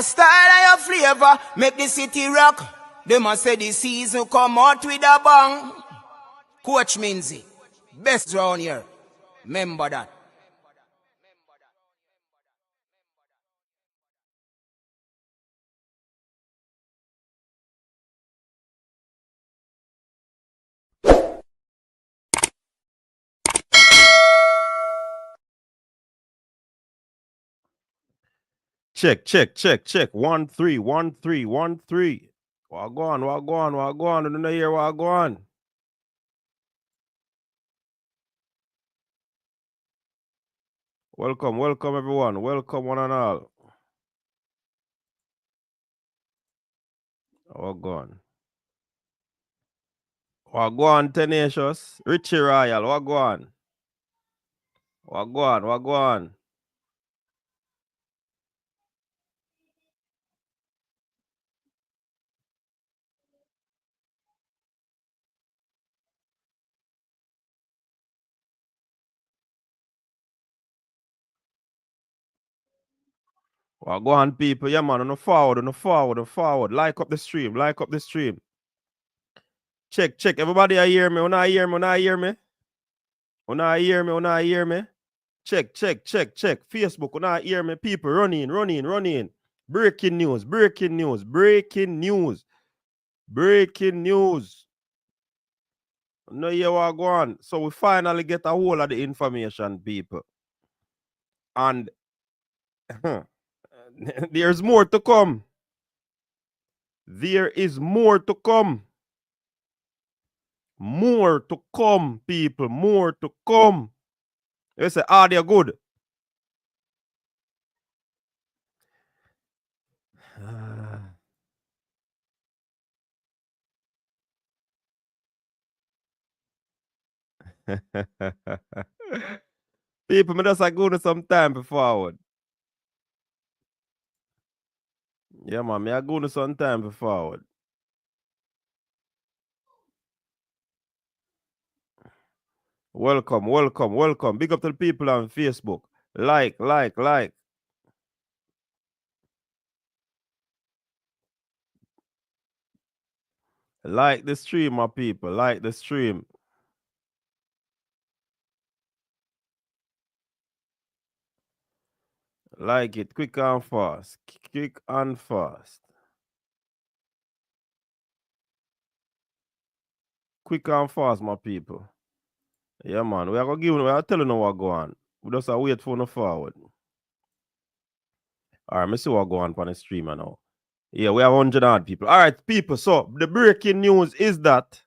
Style of your flavor, make the city rock. They must say the season come out with a bang. Coach Minzy, best round here. Remember that. Check. 1 3 1 3 1 3. Wagwan. I don't hear wagwan. Welcome everyone. Welcome one and all. Wagwan tenacious. Richie Royal. Wagwan. Wagwan people. Yeah man, on the forward. Like up the stream. Check. Everybody I hear me. Una hear me. Check. Facebook, una hear me. People running. Breaking news. No hear what go on. So we finally get a hold of the information, people. And there's more to come. There is more to come. More to come, people. More to come. You say, they're good. People, me just go to some time for forward. Yeah, man, me I go to some time for forward. Welcome. Big up to the people on Facebook. Like. Like the stream, my people. Like the stream. Like it. Quick and fast. Quick and fast, my people. Yeah, man. We are telling you what go on. We just wait for no forward. Alright, me see what go on the stream now. Yeah, we have 100 odd people. Alright, people. So the breaking news is that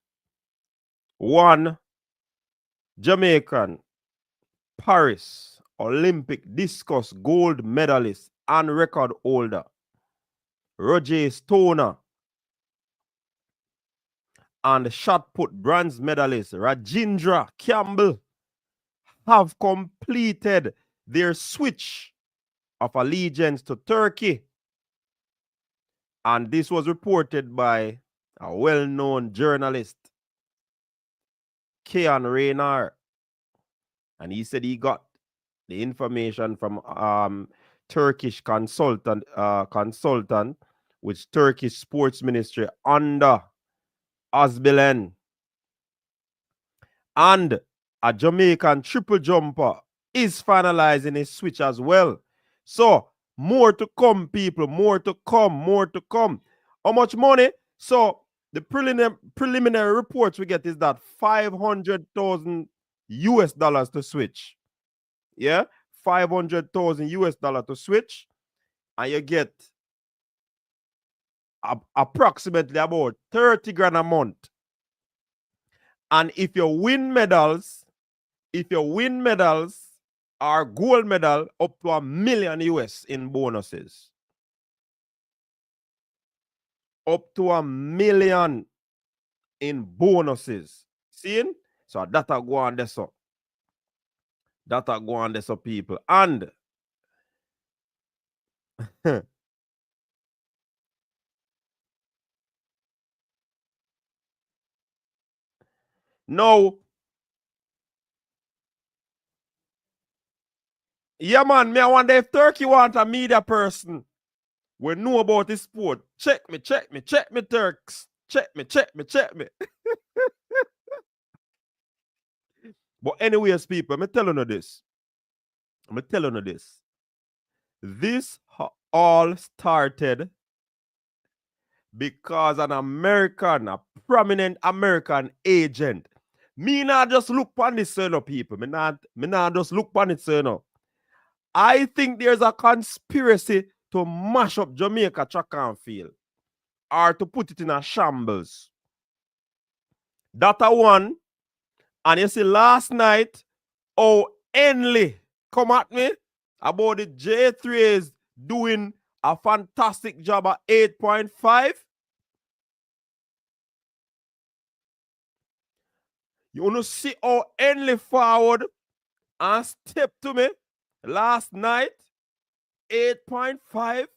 one Jamaican Paris Olympic discus gold medalist and record holder Roje Stona and shot put bronze medalist Rajindra Campbell have completed their switch of allegiance to Turkey. And this was reported by a well-known journalist, Kean Raynar. And he said he got the information from Turkish consultant, which Turkish sports ministry under Asbilen. And a Jamaican triple jumper is finalizing his switch as well. So, more to come, people. More to come. How much money? So, the preliminary reports we get is that $500,000 to switch. Yeah? $500,000 to switch. And you get approximately about 30 grand a month. And if you win medals or gold medal, up to $1 million US in bonuses. Up to $1 million in bonuses. Seeing? So that'll go on there, so. People. And no. Yeah, man, me I wonder if Turkey want a media person. We know about this sport. Check me, Turks. Check me. But anyways, people, I'm telling you this. This all started because an American, a prominent American agent. Me not just look on this, people. Me not just look on it, I think there's a conspiracy to mash up Jamaica track and field or to put it in a shambles. That a one. And you see last night, Henley come at me about the J3s doing a fantastic job at 8.5. You want to see how Henley forward and step to me last night, 8.5.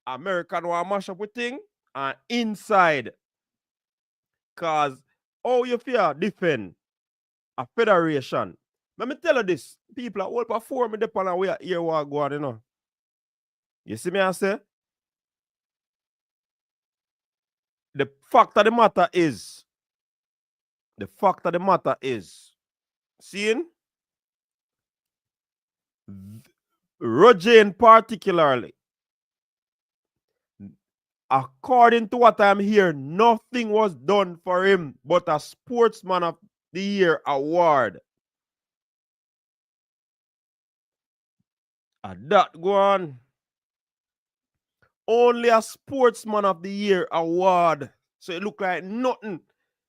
American want mash up with thing and inside. Cause how you feel defend a federation. Let me tell you this. People are all performing the pan and we are here what go on, you know. You see me I say? The fact of the matter is, seeing Roje particularly, according to what I'm hearing, nothing was done for him but a Sportsman of the Year award. And that go on. Only a Sportsman of the Year award. So it look like nothing.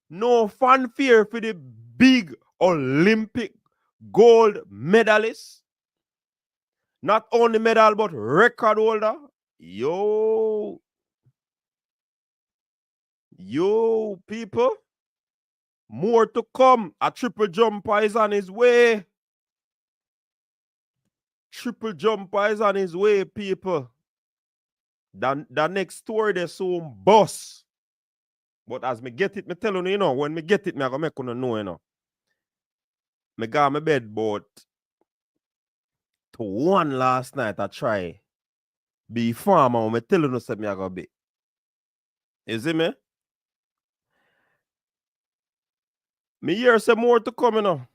No fanfare for the big Olympic gold medalist. Not only medal, but record holder. Yo, people. More to come. A triple jumper is on his way. People. The next story, there's some boss. But as me get it, me tell you, when me get it, me I go make you know, Me got my bed boat to one last night. I try be farmer. Me tell you, say me I go be. You see me? Me hear some more to come,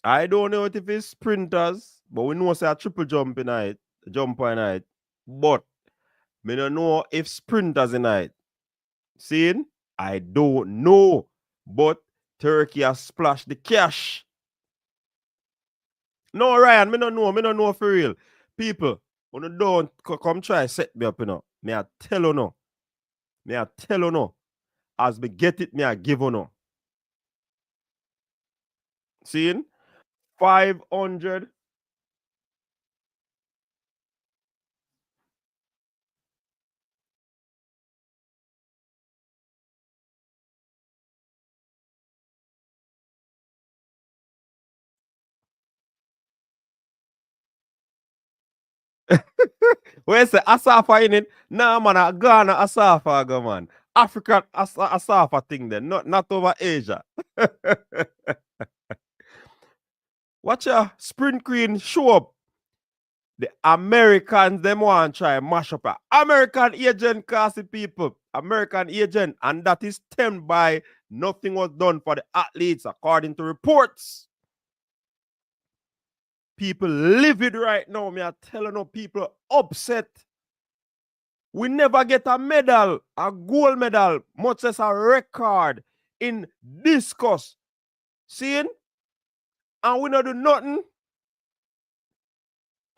I don't know if it's sprinters, but we know say a triple jump in it, But me don't know if sprinters in it. See? I don't know. But Turkey has splashed the cash. No, Ryan, me don't know for real. People, when you don't come try set me up, Me I tell you no. As me get it, me I give you no. Seeing? 500. Where's the Asafa in it? Nah, man, a Ghana Asafa, go, man. African Asafa thing then, not over Asia. Watch your sprint queen show up. The Americans, them want to try mash up a American agent, cast people. American agent, and that is stemmed by nothing was done for the athletes, according to reports. People livid right now. Me are telling you, people upset. We never get a medal, a gold medal, much less a record in discus. Seeing? And we not do nothing.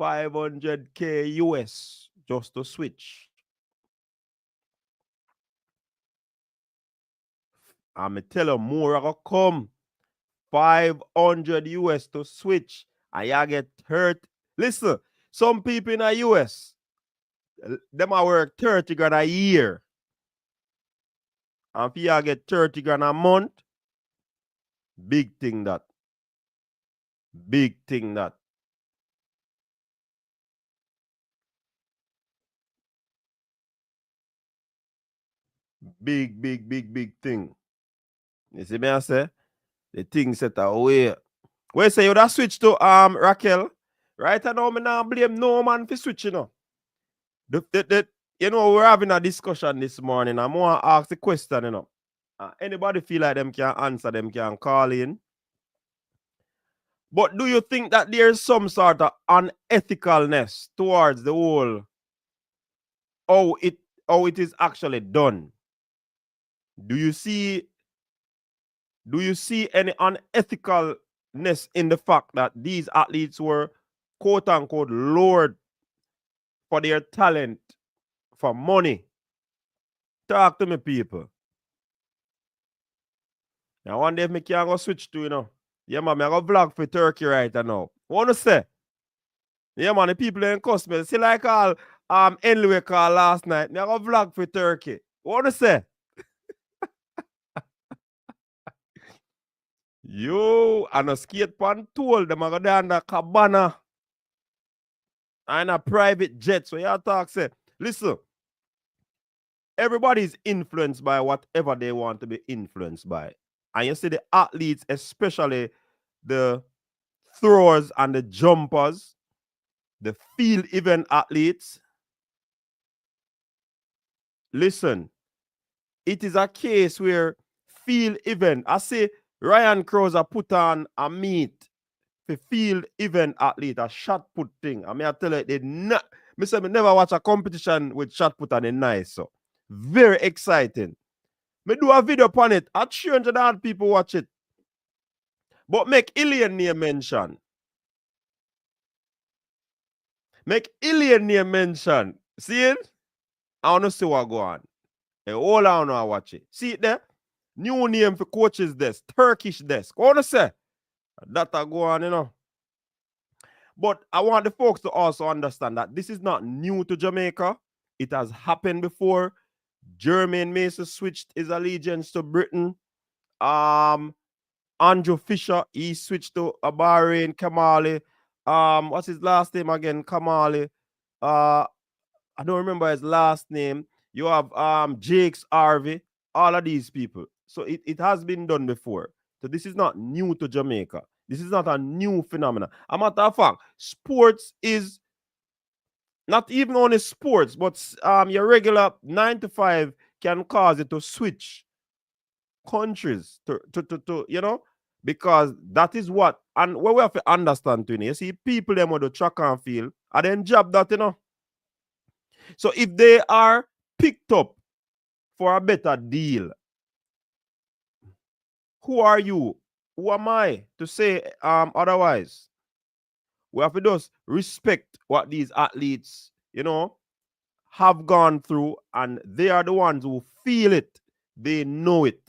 500K US just to switch. And me tell you, more are gonna come. 500 US to switch. And you get hurt. Listen, some people in the US, them are work 30 grand a year. And if you get 30 grand a month, big thing that. Big thing that. Big thing. You see me I say? The thing set away. Where say you that switch to Raquel? Right now, me now blame no man for switching. You know, we're having a discussion this morning. I'm going to ask the question, you know. Anybody feel like them can answer, them can call in. But do you think that there's some sort of unethicalness towards the whole how it is actually done? Do you see any unethicalness in the fact that these athletes were quote unquote lured for their talent, for money? Talk to me, people. Now one day me can go switch to, you know. Yeah, man, I go vlog for Turkey right now. What to say? Yeah, man, the people in customer. See, like all Enlwe call last night. Me I go vlog for Turkey. What to say? Yo, and a skate pan tool, them I go down the cabana. And a private jet. So you talk say, listen, everybody is influenced by whatever they want to be influenced by. And you see the athletes, especially the throwers and the jumpers, the field event athletes. Listen, it is a case where field event, I say Ryan Crowser put on a meet for field event athlete, a shot put thing. I mean, I tell you, they not. Me say me never watch a competition with shot put on it nice. So very exciting. Me do a video upon it. At 300 people watch it. But make alien name mention. Make alien name mention. See it? I want to see what go on. Hey, all I want to watch it. See it there? New name for coaches desk. Turkish desk. What want to say? That go on, you know. But I want the folks to also understand that this is not new to Jamaica. It has happened before. Jermaine Mason switched his allegiance to Britain. Andrew Fisher, he switched to Bahrain. Kamali. What's his last name again? Kamali. I don't remember his last name. You have Jakes Harvey. All of these people. So it has been done before. So this is not new to Jamaica. This is not a new phenomenon. A matter of fact, sports is not even only sports, but your regular 9 to 5 can cause it to switch countries to you know, because that is what, and what we have to understand to you see people them on the track and field and then job that, you know. So if they are picked up for a better deal, who are you? Who am I to say otherwise? We have to just respect what these athletes, you know, have gone through, and they are the ones who feel it. They know it.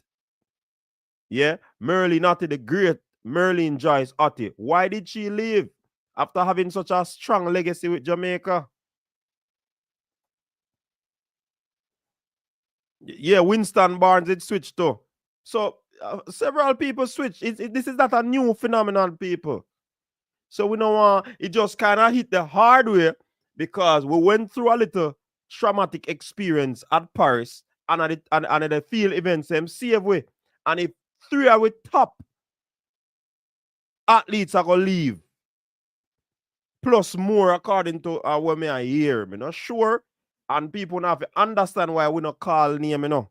Yeah, Merlin Otti, the great Merlin Joyce Otti. Why did she leave after having such a strong legacy with Jamaica? Yeah, Winston Barnes it switched to. So several people switched. This is not a new phenomenon, people. So we know it just kind of hit the hard way because we went through a little traumatic experience at Paris and at the field events them save way. And if 3 are with top athletes are gonna leave. Plus more according to what me I hear. Me not sure. And people have to understand why we not call name, you know.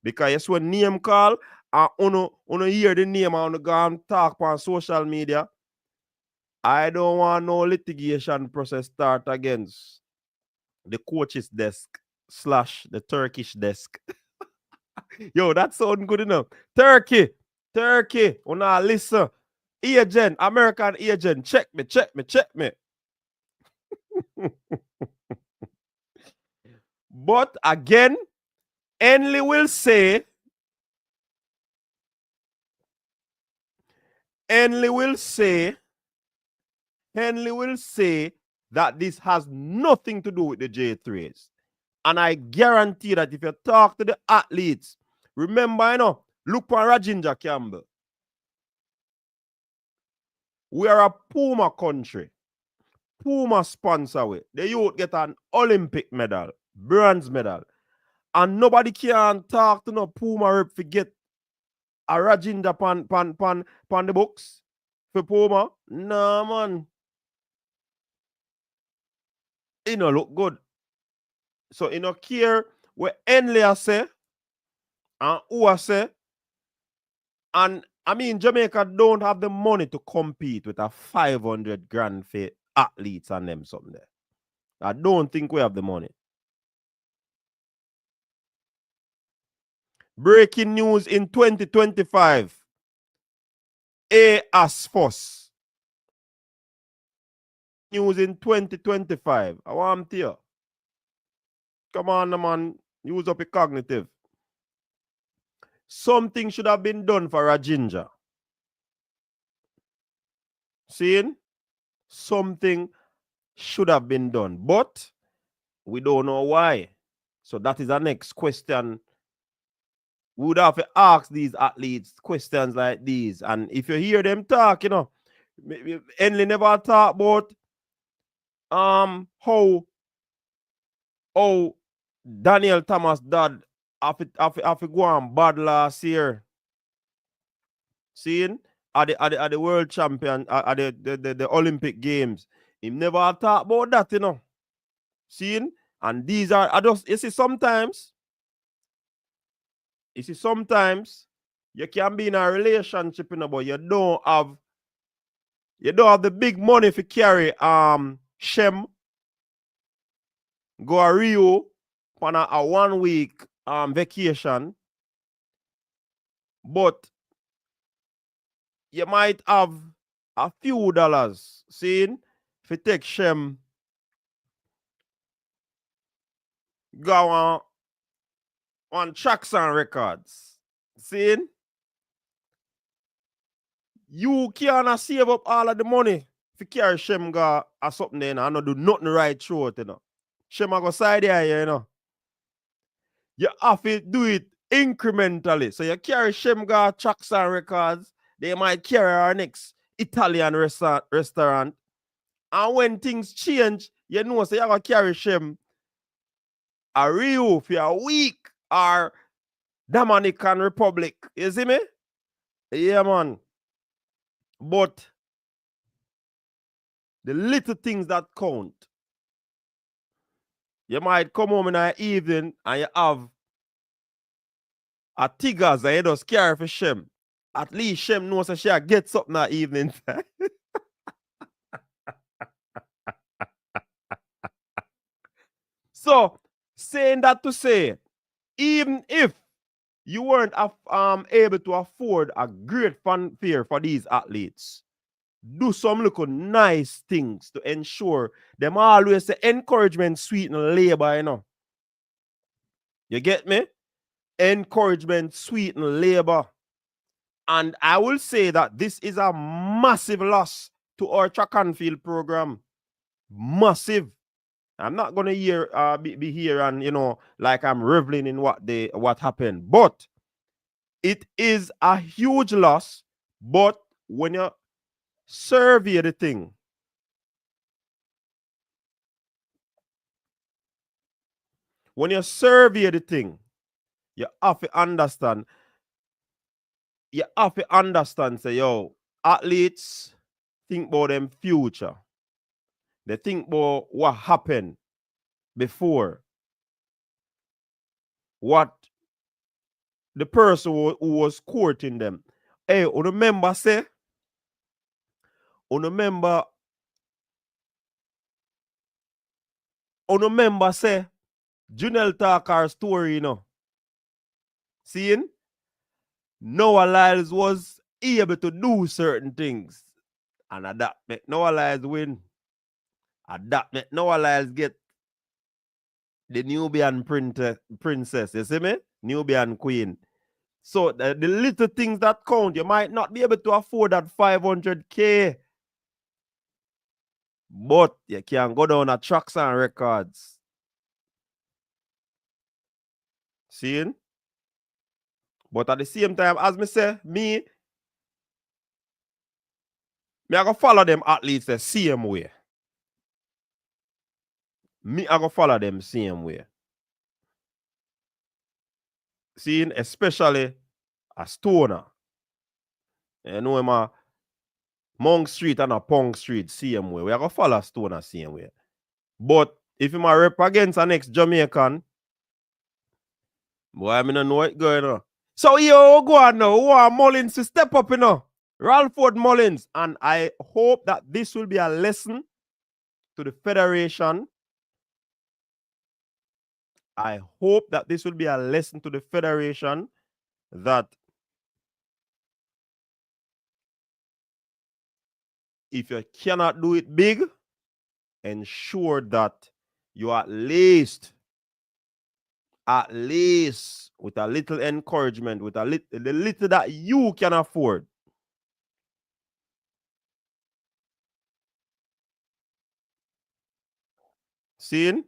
Because yes, when name call, and uno hear the name and go and talk on social media. I don't want no litigation process start against the coach's desk / the Turkish desk. Yo, that sound good enough. Turkey, una listen. Agent, American agent, check me. But again, Henley will say that this has nothing to do with the J3s. And I guarantee that if you talk to the athletes, remember, you know, Loophole Rajindra Campbell. We are a Puma country. Puma sponsor we. The youth get an Olympic medal, bronze medal. And nobody can talk to no Puma rep to get a Rajindra pan the books for Puma. No, man. It no look good. So you know care what Enley say and who I say. And I mean Jamaica don't have the money to compete with a 500 grand for athletes and them something there. I don't think we have the money. Breaking news in 2025. A as first. News in 2025. I want to hear. Come on, man. Use up your cognitive. Something should have been done for Rajindra. Seeing? Something should have been done. But we don't know why. So that is our next question. We would have to ask these athletes questions like these. And if you hear them talk, you know, Henley never talk about how Daniel Thomas dad have to go on bad last year. Seeing? At the world champion, at the Olympic Games. He never talk about that, you know. Seeing? And these are just, you see, sometimes you can be in a relationship, you know, but you don't have the big money to carry Shem go a Rio on a 1 week vacation. But you might have a few dollars, seeing, if you take Shem go on tracks and records. Seeing? You can't save up all of the money if you carry Shem go or something there, and not do nothing right through it, you know. Shem go side there, you know. You have to do it incrementally. So you carry Shem go tracks and records, they might carry our next Italian restaurant. And when things change, you know, so you're going to carry Shem a Rio for a week or Dominican Republic. You see me? Yeah, man. But the little things that count. You might come home in the evening and you have a tigers and you just carry for Shem. At least Shem knows that she get something that evening. So, saying that to say, even if you weren't able to afford a great fanfare for these athletes, do some little nice things to ensure them always say encouragement sweeten labor, you know. You get me? Encouragement sweeten labor. And I will say that this is a massive loss to our track and field program. Massive. I'm not gonna be here and, you know, like I'm reveling in what happened, but it is a huge loss. But when you survey the thing, you have to understand. You have to understand, say, yo, athletes think about them future. They think about what happened before. What the person who was courting them. Hey, remember, say, Junel talk our story, you know. Seeing? Noah Lyles was able to do certain things. And that make Noah Lyles win. And that make Noah Lyles get the Nubian princess. You see me? Nubian queen. So the little things that count, you might not be able to afford that 500K. But you can go down at tracks and records. Seeing? But at the same time, as me say, me I go follow them athletes the same way. I go follow them same way. Seeing, especially a Stona. You know him a Monk Street and a Punk Street same way. We are going to follow Stona same way. But if him a rep against an ex-Jamaican, boy, I don't know what going on. So yo, go on now. Who want Mullins to step up, you know? Ralford Mullins. And I hope that this will be a lesson to the Federation. I hope that this will be a lesson to the Federation that if you cannot do it big, ensure that you at least with a little encouragement, with the little that you can afford. Seeing?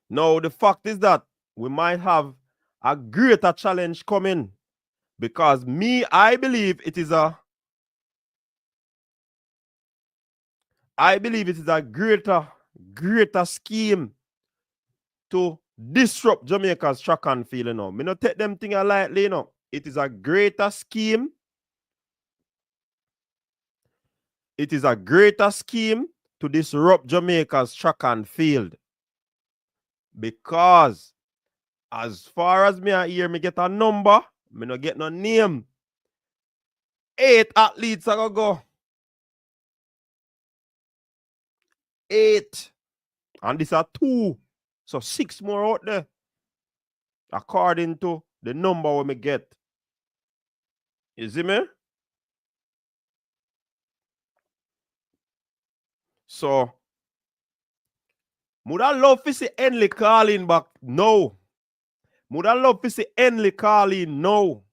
Now, the fact is that we might have a greater challenge coming because I believe it is a greater scheme to disrupt Jamaica's track and field, you know. Me not take them thing lightly, you know. It is a greater scheme. It is a greater scheme to disrupt Jamaica's track and field. Because as far as me I hear me get a number, me not get no name. 8 athletes are gonna go. 8. And these are 2. So 6 more out there. According to the number we me get. You see me? So would I love to see Henley calling back? No. Would I love to see Henley calling? No.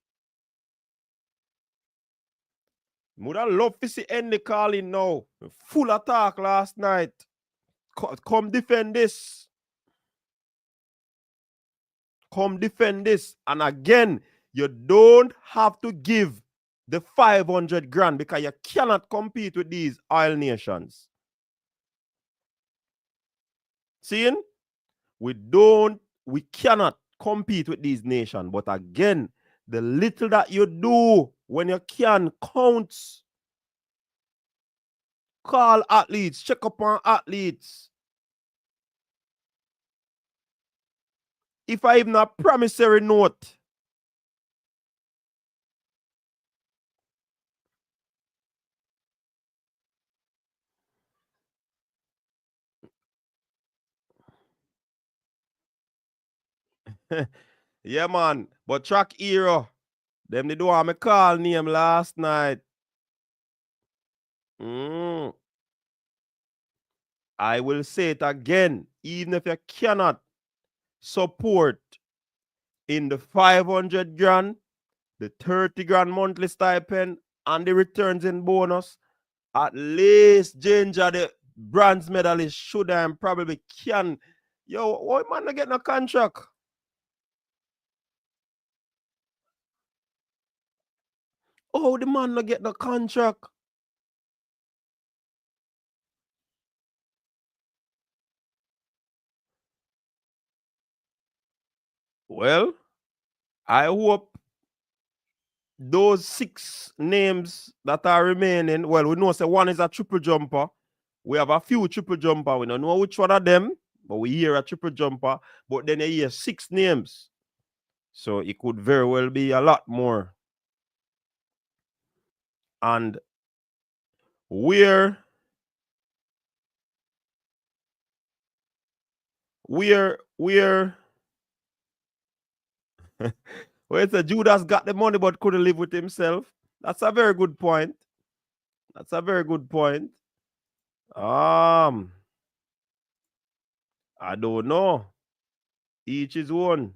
Would I love to see Henley calling? No. Full attack last night. Come defend this. Come defend this. And again, you don't have to give the 500 grand because you cannot compete with these oil nations. Seeing? We cannot compete with these nations. But again, the little that you do when you can counts. Call athletes, check up on athletes. If I even a promissory note, yeah, man. But track hero, them they do want me call name last night. I will say it again. Even if you cannot support in the 500 grand, the 30 grand monthly stipend, and the returns in bonus, at least Ginger, the bronze medalist, should and probably can. Yo, why man not get no contract? Oh, the man not get no contract. Well, I hope those 6 names that are remaining, well, we know say one is a triple jumper. We have a few triple jumper. We don't know which one of them, but we hear a triple jumper. But then you hear 6 names. So it could very well be a lot more. And where it's a Judas got the money but couldn't live with himself. That's a very good point. That's a very good point. I don't know. Each is one.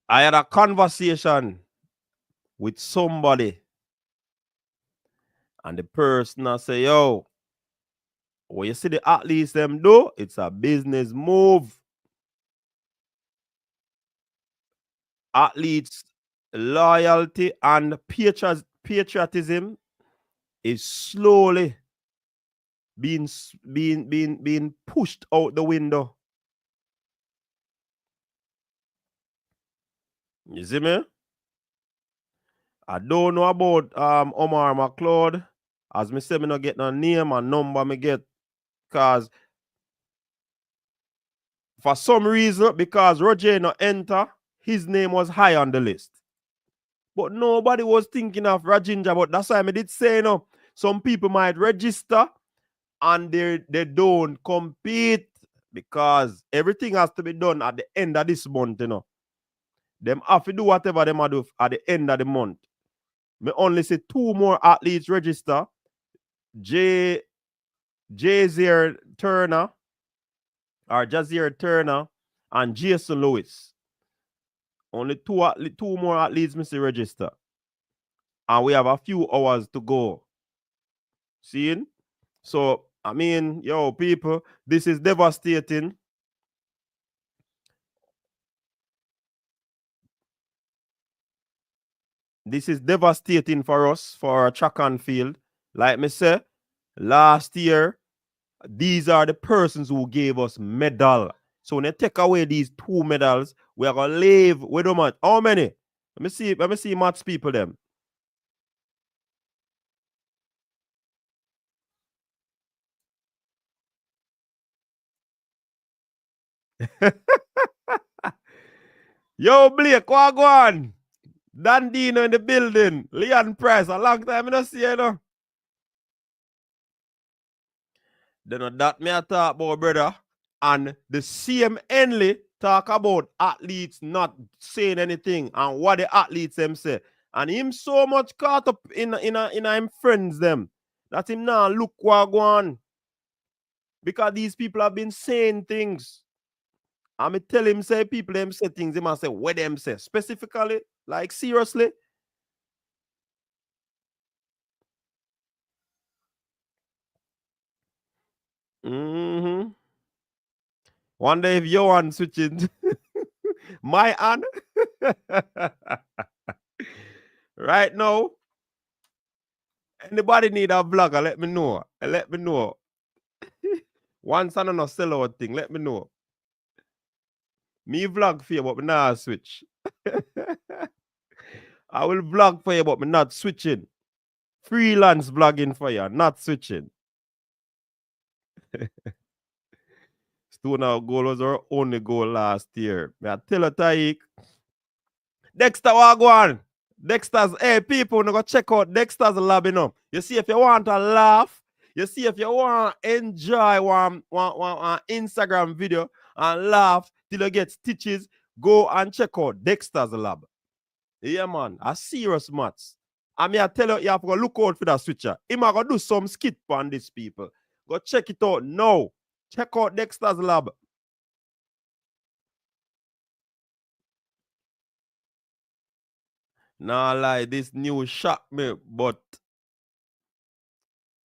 I had a conversation with somebody, and the person I say, yo, when you see the athletes them do, it's a business move. Athletes loyalty and patriotism is slowly being pushed out the window. You see me? I don't know about Omar McLeod. As me say, me not get no name and number me get. Because for some reason, because Roje no enter, his name was high on the list. But nobody was thinking of Rajindra. But that's why I did say, some people might register and they don't compete because everything has to be done at the end of this month, Them have to do whatever them do at the end of the month. Me only see 2 more athletes register. Jazier Turner or Jazier Turner and Jason Lewis. Only 2 more athletes me see register. And we have a few hours to go. Seeing? So, I mean, yo, people, this is devastating. This is devastating for us, for our track and field. Like me say, last year, these are the persons who gave us medal. So when they take away these 2 medals, we are gonna leave with them. How many? Let me see maths people them. Yo, Blake, what go on? Dan Dino in the building. Leon Price, a long time I don't see you. Then that me I talk about, brother. And the same Henley talk about athletes not saying anything and what the athletes them say. And him so much caught up in him friends them that him now look what go on. Because these people have been saying things. I me tell him say people them say things, they must say what them say. Specifically, like seriously. Mm-hmm. Wonder if your one switching my hand. Right now, anybody need a vlogger, let me know. Let me know. Once I don't sell out thing, let me know. Me vlog for you, but me not switch. I will vlog for you, but me not switching. Freelance vlogging for you, not switching. Stona goal was our only goal last year. I tell you, Taik. Dexter, what go on? Dexter's, hey, people, go check out Dexter's lab, You see, if you want to laugh, you see, if you want to enjoy one Instagram video and laugh till you get stitches, go and check out Dexter's lab. Yeah, man, a serious maths. I mean, I tell you, you have to go look out for that switcher. He might go do some skit on these people. Go check it out now. Check out Dexter's lab. Nah, lie, this news shocked me, but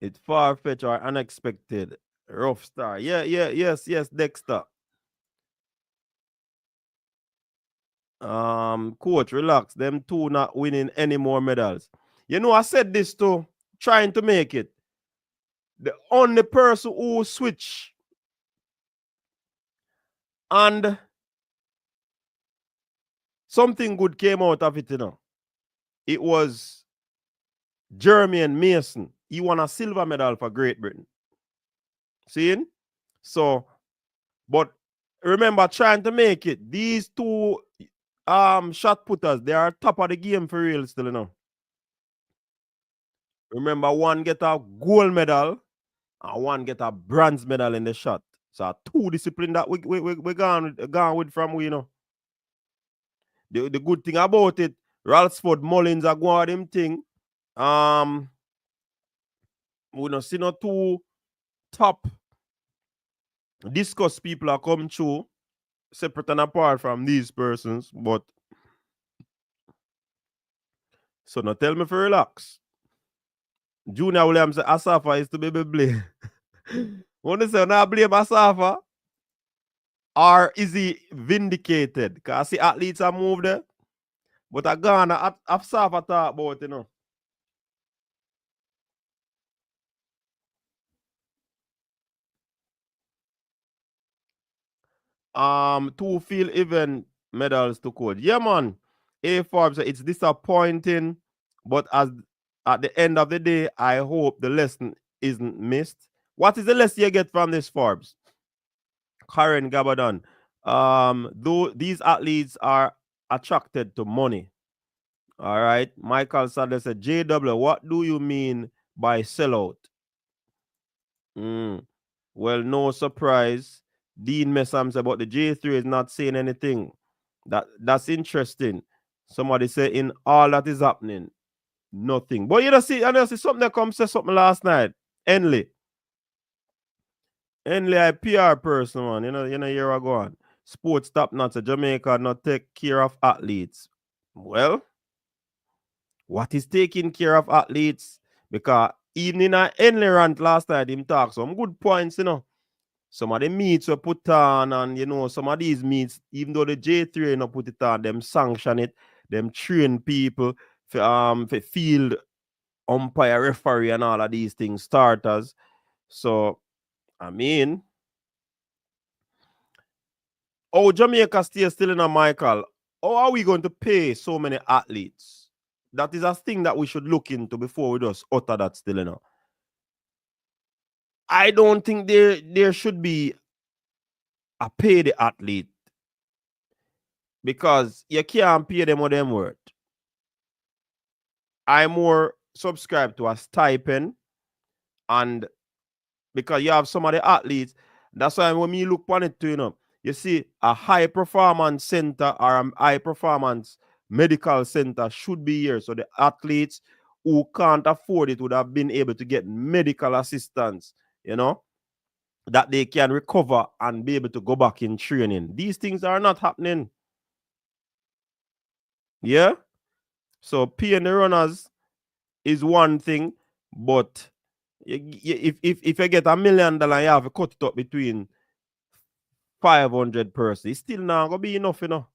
it's far-fetched or unexpected. Rough star. Yes, Dexter. Coach, relax. Them 2 not winning any more medals. I said this too, trying to make it. The only person who switch and something good came out of it, It was Jeremy and Mason. He won a silver medal for Great Britain. Seeing? So, but remember trying to make it. These 2 shot putters, they are top of the game for real still, Remember, one get a gold medal and one get a bronze medal in the shot. So 2 disciplines that we gone with from we, The good thing about it, Ralsford Mullins are going with him thing. We don't see no 2 top discuss people are coming through separate and apart from these persons, but so now tell me for relax. Junior Williams said Asafa is to be blamed. Want to say now blame Asafa? Or is he vindicated? Because I see athletes are moved there. But I gone Asafa talk about, Two field event medals to coach. Yeah, man. A Forbes, it's disappointing But as at the end of the day, I hope the lesson isn't missed. What is the lesson you get from this, Forbes? Karen Gabadon. Though these athletes are attracted to money. All right. Michael Sadler said, JW, what do you mean by sellout? Well, no surprise. Dean Messam said, but the J3 is not saying anything. That's interesting. Somebody said, in all that is happening, nothing. But you know, see something that comes to something last night. Henley, I PR person, man. You know, here I go on. Sports top notch. Jamaica not take care of athletes. Well, what is taking care of athletes? Because even in a Henley rant last night, him talk some good points, you know. Some of the meets were put on, and you know, some of these meets, even though the J3 not put it on, them sanction it, them train people for field umpire, referee, and all of these things, starters. So, I mean, Jamaica still in a Michael. How are we going to pay so many athletes? That is a thing that we should look into before we just utter that still, you know. I don't think there should be a pay the athlete, because you can't pay them what them worth. I more subscribe to a stipend, and because you have some of the athletes, that's why when me look on it too, you know, you see a high performance center or a high performance medical center should be here. So the athletes who can't afford it would have been able to get medical assistance, you know, that they can recover and be able to go back in training. These things are not happening. Yeah. So paying the runners is one thing, but if you get $1 million, you have to cut it up between 500 persons. It's still not gonna be enough, you know.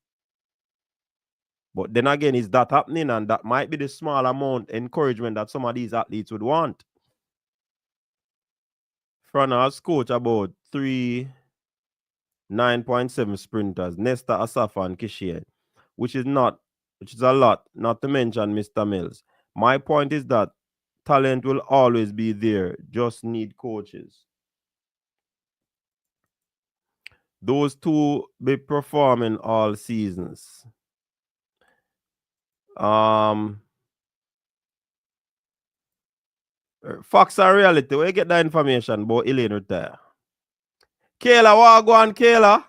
But then again, is that happening? And that might be the small amount encouragement that some of these athletes would want. Franas coach about 9.7 sprinters, Nesta, Asafa, and Kishie, which is a lot, not to mention Mr. Mills. My point is that talent will always be there, just need coaches. Those two be performing all seasons. Facts and reality. Where you get that information about Elaine retire? Kayla, what go on, Kayla?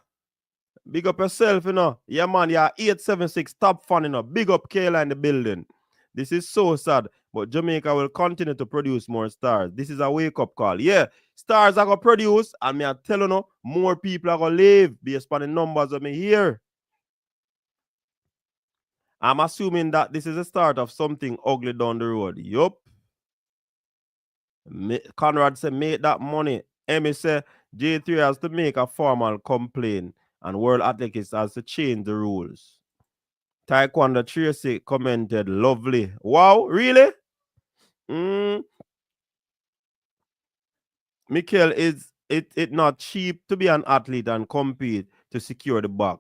Big up yourself, you know. Yeah, man, you're 876 top fan, you know. Big up Kayla in the building. This is so sad, but Jamaica will continue to produce more stars. This is a wake-up call. Yeah, stars are going to produce, and me are telling you, more people are going to live based on the numbers of me here. I'm assuming that this is the start of something ugly down the road. Yup. Conrad said, make that money. Emmy said, J3 has to make a formal complaint, and World Athletics has to change the rules. Taekwondo Tracy commented, lovely. Wow, really? Michael, is it not cheap to be an athlete and compete to secure the bag?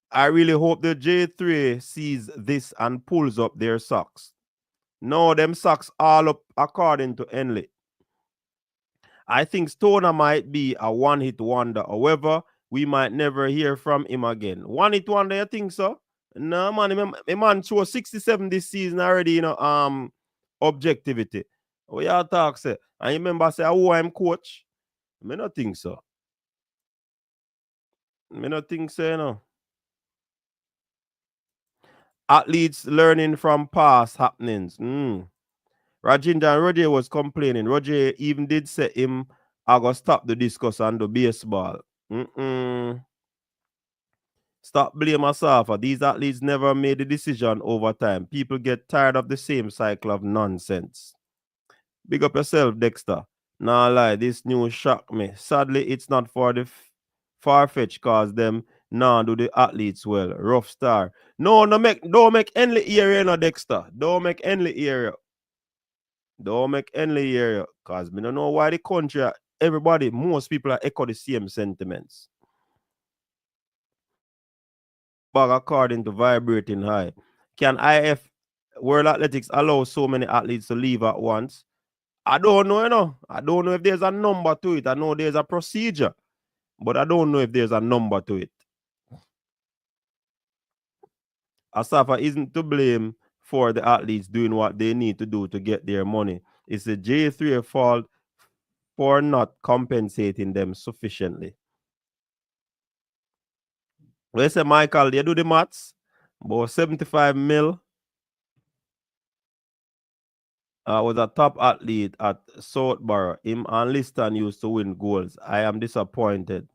I really hope the J3 sees this and pulls up their socks. No, them socks all up according to Henley. I think Stona might be a one-hit wonder. However, we might never hear from him again. One-hit wonder, you think so? No, man. My man show 67 this season already, you know, objectivity. What y'all talk, say? And you remember, say, who I'm coach? I don't think so. I don't think so, you know. Athletes learning from past happenings. Rajindra and Roje was complaining. Roje even did say him, I go stop the discuss and the baseball. Stop blame yourself. These athletes never made the decision over time. People get tired of the same cycle of nonsense. Big up yourself, Dexter. Nah lie, this news shocked me. Sadly, it's not for the far-fetched cause them nah do the athletes well. Rough star. No, don't make Henley area, no, Dexter. Don't make Henley area. Don't make Henley area. Cause me don't know why the country, everybody, most people are echo the same sentiments. Bag according to vibrating high. Can IF World Athletics allow so many athletes to leave at once? I don't know, you know. I don't know if there's a number to it. I know there's a procedure, but I don't know if there's a number to it. Asafa isn't to blame for the athletes doing what they need to do to get their money. It's the J3 fault for not compensating them sufficiently. Well, say Michael, they do the maths. About 75 mil. Was a top athlete at Southborough. Him and Liston used to win goals. I am disappointed.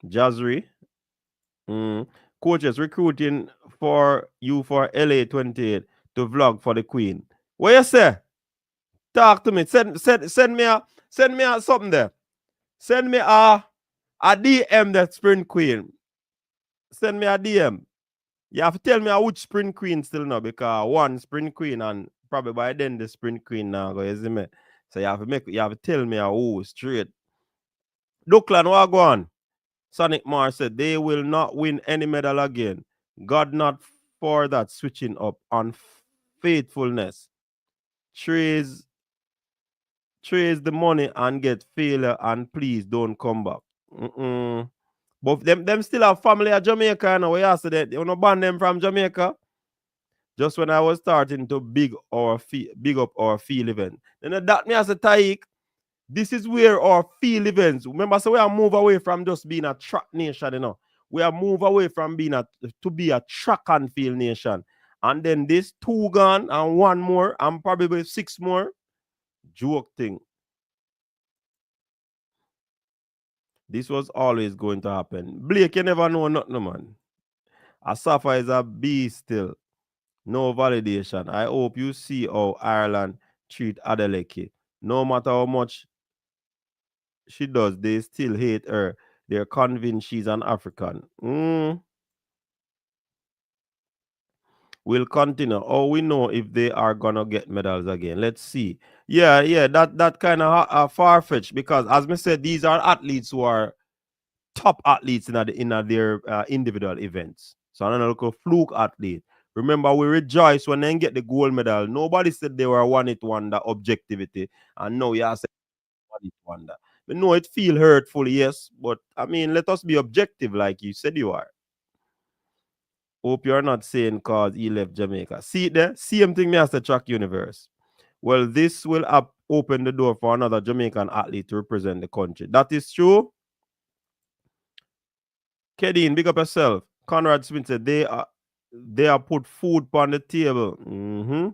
Jazri. Coaches recruiting for you for LA 28 to vlog for the Queen. What you say? Talk to me. Send me a something there. Send me a DM that Sprint Queen. Send me a DM. You have to tell me which Sprint Queen still now, because one Sprint Queen and probably by then the Sprint Queen now go, you see me? So you have to tell me who straight. Duckland, what go on? Sonic Mars said they will not win any medal again. God not for that switching up on faithfulness. Trace the money and get failure, and please don't come back. But them still have family at Jamaica, you know. We asked that you know ban them from Jamaica. Just when I was starting to big up our field event. Then that me as a Taik, this is where our field events. Remember, so we are move away from just being a track nation, you know. We are move away from being to be a track and field nation. And then this 2 gone and 1 more and probably 6 more. Joke thing. This was always going to happen. Blake, you never know nothing, man. Asafa is a beast still. No validation. I hope you see how Ireland treat Adeleke. No matter how much she does, they still hate her. They're convinced she's an African. We'll continue. Oh, we know if they are gonna get medals again. Let's see. Yeah, that kind of far-fetched, because as I said, these are athletes who are top athletes in their individual events. So I'm not a fluke athlete. Remember, we rejoice when they get the gold medal. Nobody said they were one-hit wonder, objectivity, and no, yeah, I said one-hit wonder. But no, it feel hurtful, yes, but I mean, let us be objective, like you said you are. Hope you're not saying cause he left Jamaica. See there, same thing me as the track universe. Well, this will open the door for another Jamaican athlete to represent the country. That is true. Kedin, big up yourself. Conrad Smith said they are put food on the table.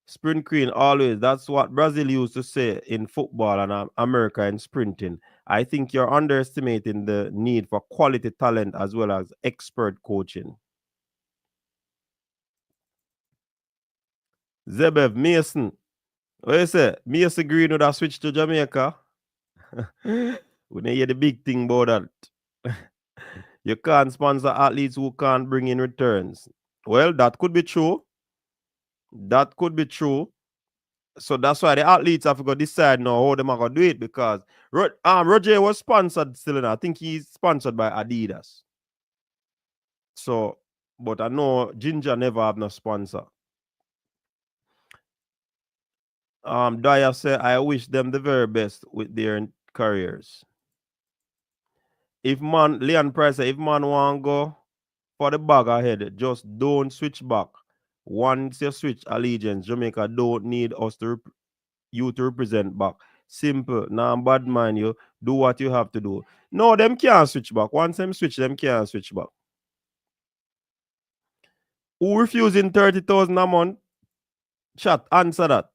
Sprint queen, always. That's what Brazil used to say in football and America in sprinting. I think you're underestimating the need for quality talent as well as expert coaching. Zebev, Mason. What you say? Mason Green would have switched to Jamaica. We didn't hear the big thing about that. You can't sponsor athletes who can't bring in returns. Well, that could be true. That could be true. So that's why the athletes have to decide now how they're going to do it, because Roje was sponsored still. I think he's sponsored by Adidas. So, but I know Ginger never have no sponsor. Daya said, I wish them the very best with their careers. If man, Leon Price said, if man want to go for the bag ahead, just don't switch back. Once you switch allegiance, Jamaica don't need us to you to represent back. Simple. Now, bad mind you. Do what you have to do. No, them can't switch back. Once them switch, them can't switch back. Who refusing 30,000 a month? Chat, answer that.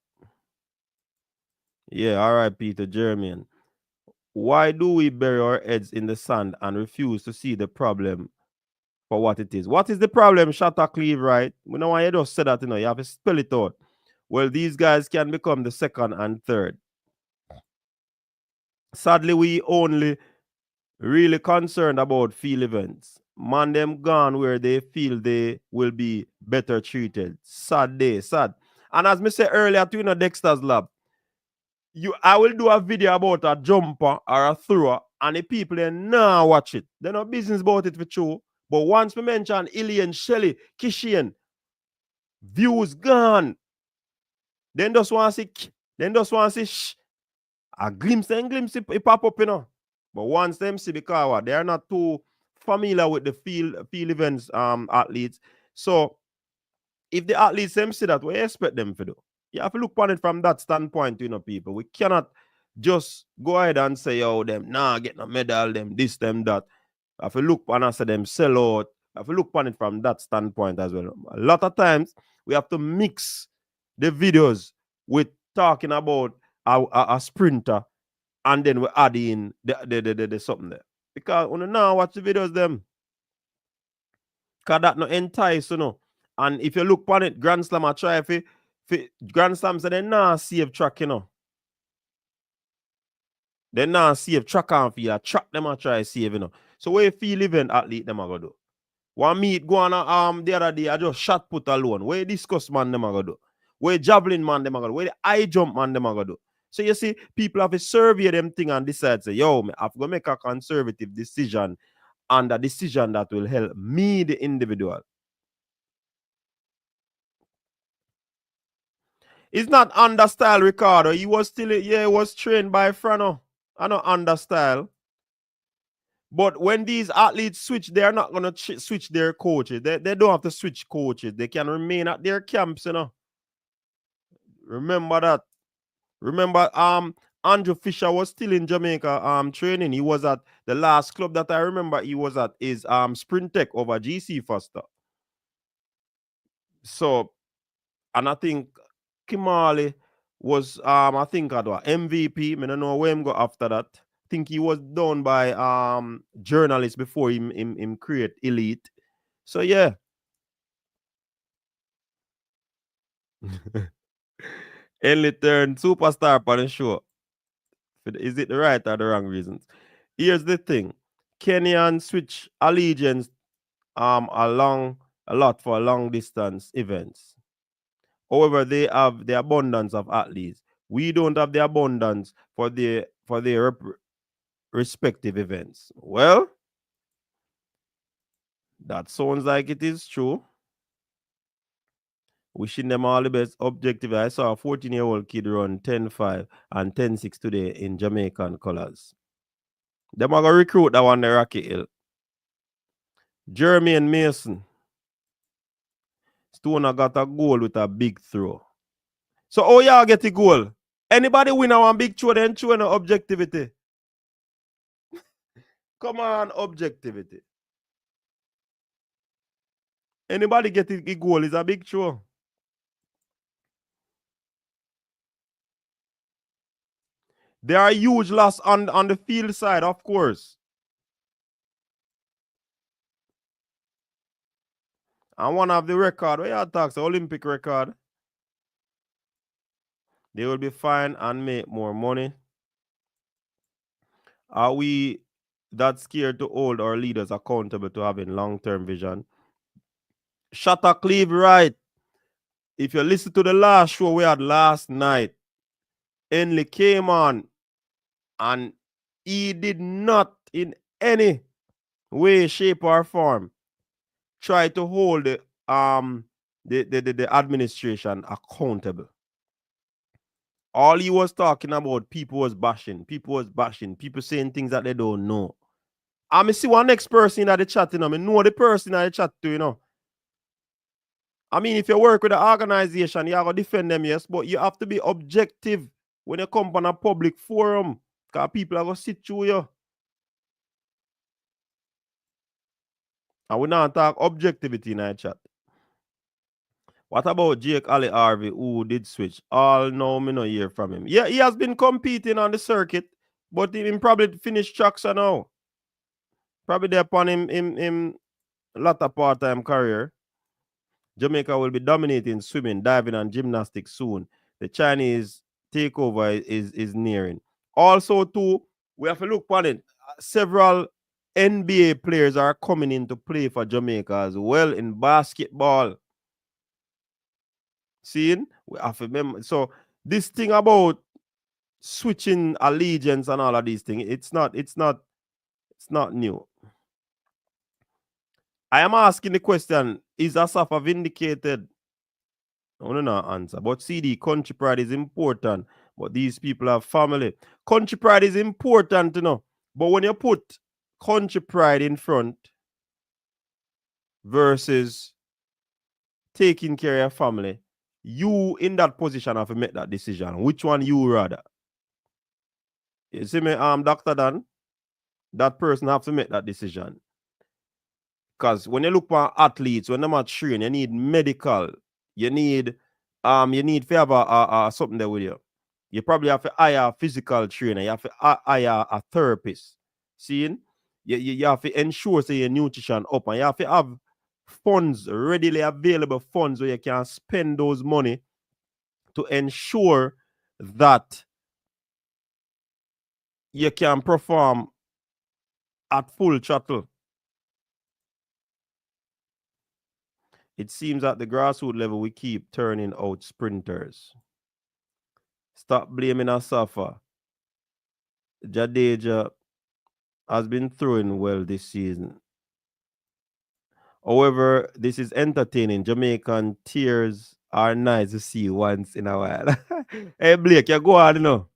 Yeah, R.I.P. to Jermaine. Why do we bury our heads in the sand and refuse to see the problem for what it is? What is the problem, Shatta Cleve, right? We know why you just said that, you know, you have to spell it out. Well, these guys can become the second and third. Sadly, we only really concerned about field events. Man, them gone where they feel they will be better treated. Sad day, sad. And as me said earlier to Dexter's Lab, I will do a video about a jumper or a thrower, and the people they now watch it. They no business about it for true. But once we mention Ilian, Shelley, Kishian, views gone. Then just want to see a glimpse it pop up, you know. But once them see, because what, they are not too familiar with the field events athletes. So if the athletes them see that, we expect them to do. You have to look on it from that standpoint, you know, people. We cannot just go ahead and say, oh, them, nah, get no medal, them, this, them, that. I have to look on and say them sell out. I have to look on it from that standpoint as well. A lot of times, we have to mix the videos with talking about a sprinter, and then we add in the something there. Because when you now watch the videos, them, because that no entice, you know. And if you look on it, Grand Slam, I try if Grand Slam, so they not save track, you know. They not save track and feel. Track them I try save, you know. So where you feel event athlete them I go do. One meet go on the other day, I just shot put alone. Where discuss man them I go do. Where javelin man them I go do. Where the high jump man them I go do. So you see, people have to survey them thing and decide, say, yo, I have to make a conservative decision, and a decision that will help me, the individual. It's not under style, Ricardo. He was still, he was trained by Frano. I don't under style. But when these athletes switch, they are not going to switch their coaches. They don't have to switch coaches. They can remain at their camps, you know. Remember that. Remember, Andrew Fisher was still in Jamaica training. He was at the last club that I remember he was at is Sprint Tech over GC Foster. So, and I think Kimali was I think MVP. I don't know where him go after that. I think he was done by journalists before him create Elite. So yeah. Only turn superstar on the show. Is it the right or the wrong reasons? Here's the thing. Kenyan switch allegiance along a lot for long distance events. However, they have the abundance of athletes. We don't have the abundance for their respective events. Well, that sounds like it is true. Wishing them all the best. Objective. I saw a 14-year-old kid run 10.5 and 10.6 today in Jamaican colors. Them are going to recruit that one, the Rocky Hill. Jeremy and Mason. Stona got a goal with a big throw. So, how y'all get the goal? Anybody win a one big throw, then throw no objectivity. Come on, objectivity. Anybody get the goal is a big throw. There are huge loss on the field side, of course. And one of the record, where you talk, the Olympic record, they will be fine and make more money. Are we that scared to hold our leaders accountable to having long-term vision? Shatta Cleve, right. If you listen to the last show we had last night, Henley came on and he did not in any way, shape, or form try to hold the administration accountable. All he was talking about, people was bashing, people saying things that they don't know. I see one next person in the chat, you know, I know the person in the chat too, you know. I mean, if you work with an organization, you have to defend them, yes, but you have to be objective when you come on a public forum, because people are going to sit through you. And we now talk objectivity in our chat. What about Jake Ali Harvey, who did switch? All now, me no hear from him. Yeah, he has been competing on the circuit, but he probably finished tracks now. Probably there upon him latter part-time career. Jamaica will be dominating swimming, diving, and gymnastics soon. The Chinese takeover is nearing. Also, too, we have to look on it. Several NBA players are coming in to play for Jamaica as well in basketball. Seeing? We have to remember. So this thing about switching allegiance and all of these things, it's not new. I am asking the question, is Asafa vindicated? I want to know answer. But CD, country pride is important. But these people have family. Country pride is important, you know. But when you put country pride in front versus taking care of your family, you in that position have to make that decision. Which one you rather? You see me, Dr. Dan? That person have to make that decision. Because when you look for athletes, when they're train, you need medical, you need to have something there with you. You probably have to hire a physical trainer, you have to hire a therapist. Seeing? You have to ensure say your nutrition up, and you have to have funds, readily available funds where you can spend those money to ensure that you can perform at full throttle. It seems at the grassroots level we keep turning out sprinters. Stop blaming Asafa. Jadeja has been throwing well this season. However, this is entertaining. Jamaican tears are nice to see once in a while. Hey Blake, you go on, you know.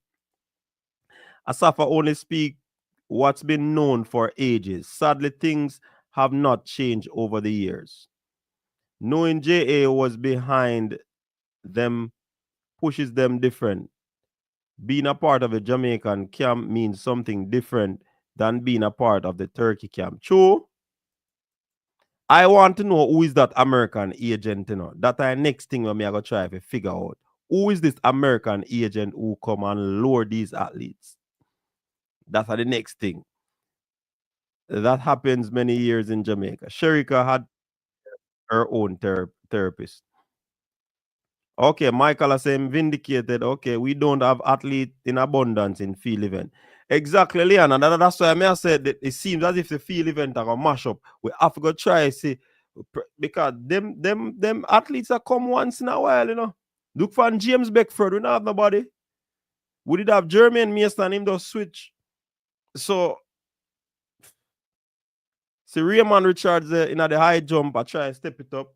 Asafa only speak what's been known for ages. Sadly, things have not changed over the years. Knowing JAAA was behind them pushes them different. Being a part of a Jamaican camp means something different than being a part of the Turkey camp. True. I want to know who is that American agent, you know. That's the next thing we are going to try to figure out. Who is this American agent who come and lure these athletes? That's the next thing. That happens many years in Jamaica. Sherika had her own therapist. Okay, Michael has saying vindicated. Okay, we don't have athletes in abundance in field event. Exactly, Leon. And that's why I said that it seems as if the field event are gonna mash up. We have to go try see because them athletes are come once in a while, you know. Look for James Beckford, we don't have nobody. We did have Jermaine Mason, him just switch. So see Raymond Richards in the high jump, I try to step it up.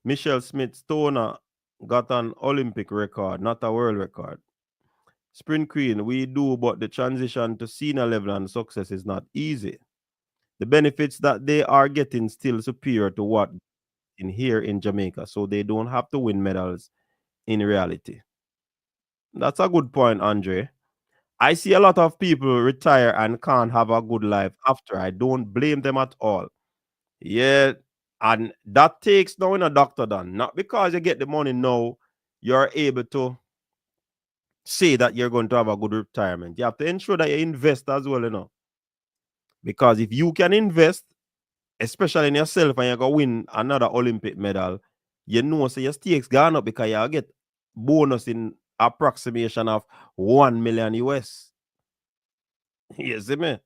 Michelle Smith Stona got an Olympic record, not a world record. Sprint Queen, we do, but the transition to senior level and success is not easy. The benefits that they are getting still superior to what in here in Jamaica, so they don't have to win medals in reality. That's a good point, Andre. I see a lot of people retire and can't have a good life after. I don't blame them at all. Yeah, and that takes now in a doctor done. Not because you get the money now, you're able to say that you're going to have a good retirement. You have to ensure that you invest as well, you know. Because if you can invest, especially in yourself, and you're going to win another Olympic medal, you know, so your stakes gone up because you get bonus in approximation of 1 million US. You see me?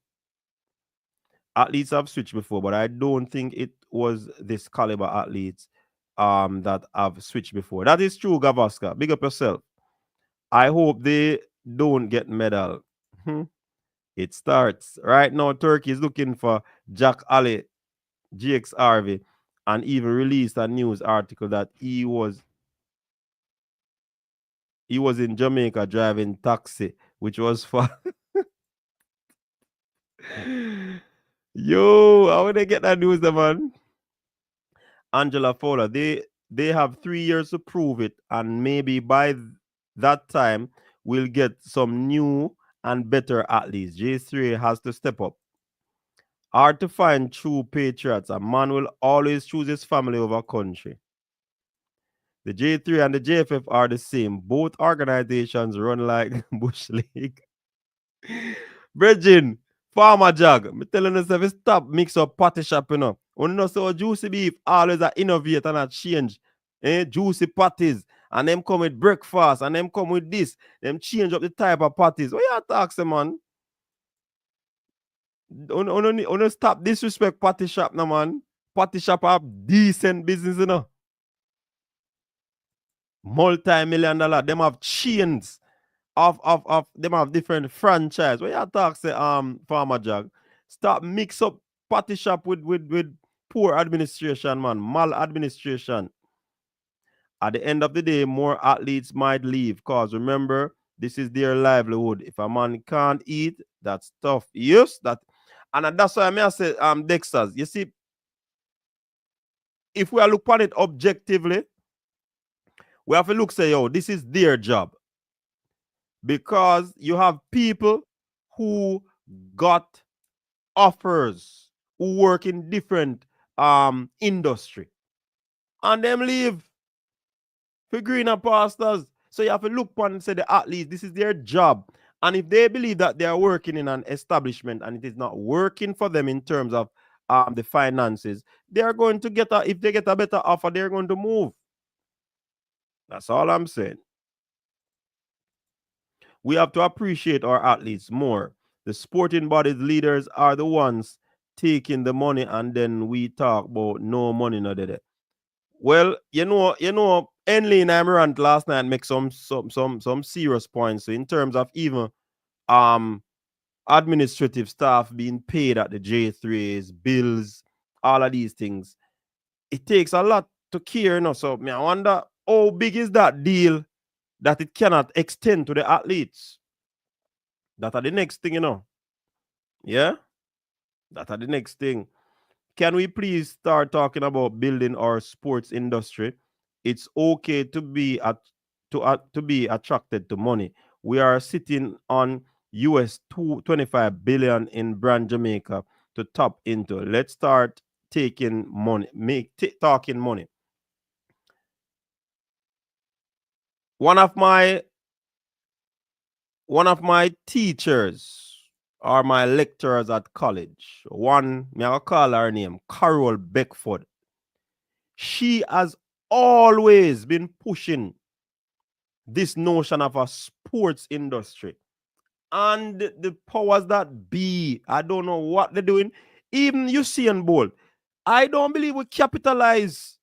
Athletes have switched before, but I don't think it was this caliber athletes that have switched before. That is true, Gavaska. Big up yourself. I hope they don't get medal. It starts. Right now, Turkey is looking for Jack Ali, GX Harvey, and even released a news article that he was in Jamaica driving taxi, which was for yo, how would they get that news, man? Angela Fowler, they have 3 years to prove it, and maybe by that time we'll get some new and better athletes. J3 has to step up. Hard to find true patriots. A man will always choose his family over country. The J3 and the JFF are the same. Both organizations run like Bush League. Virgin, Farmer Jag, me telling you, stop mix up patty shop, you know. You know, so juicy beef always a innovate and a change. Juicy patties. And them come with breakfast, and them come with this. Them change up the type of patties. What you talk, man? Don't stop disrespect patty shop now, man. Patty shop have decent business, you know. Multi-million dollar. Them have chains of them have different franchise. What you talk say, Farmer Jag? Stop mix up patty shop with poor administration, man, maladministration. At the end of the day, more athletes might leave because remember, this is their livelihood. If a man can't eat, that's tough. Yes, that, and that's why I say, Dexters, you see, if we are look at it objectively, we have to look say, yo, this is their job. Because you have people who got offers, who work in different industry, and them leave for greener pastures. So you have to look upon and say the athletes, this is their job. And if they believe that they are working in an establishment and it is not working for them in terms of the finances, they are going to get if they get a better offer, they're going to move. That's all I'm saying. We have to appreciate our athletes more. The sporting bodies leaders are the ones taking the money, and then we talk about no money, no did it. Well, you know, Enley and Amarant last night make some serious points. So in terms of even administrative staff being paid at the J3s, bills, all of these things, it takes a lot to care, you know. So I wonder how big is that deal that it cannot extend to the athletes. That are the next thing, you know. Yeah? That are the next thing. Can we please start talking about building our sports industry? It's okay to be to be attracted to money. We are sitting on US 25 billion in brand Jamaica to tap into. Let's start taking money, talking money. One of my teachers or my lecturers at college, one, I'll call her name, Carol Beckford. She has always been pushing this notion of a sports industry. And the powers that be, I don't know what they're doing. Even Usain Bolt, I don't believe we capitalize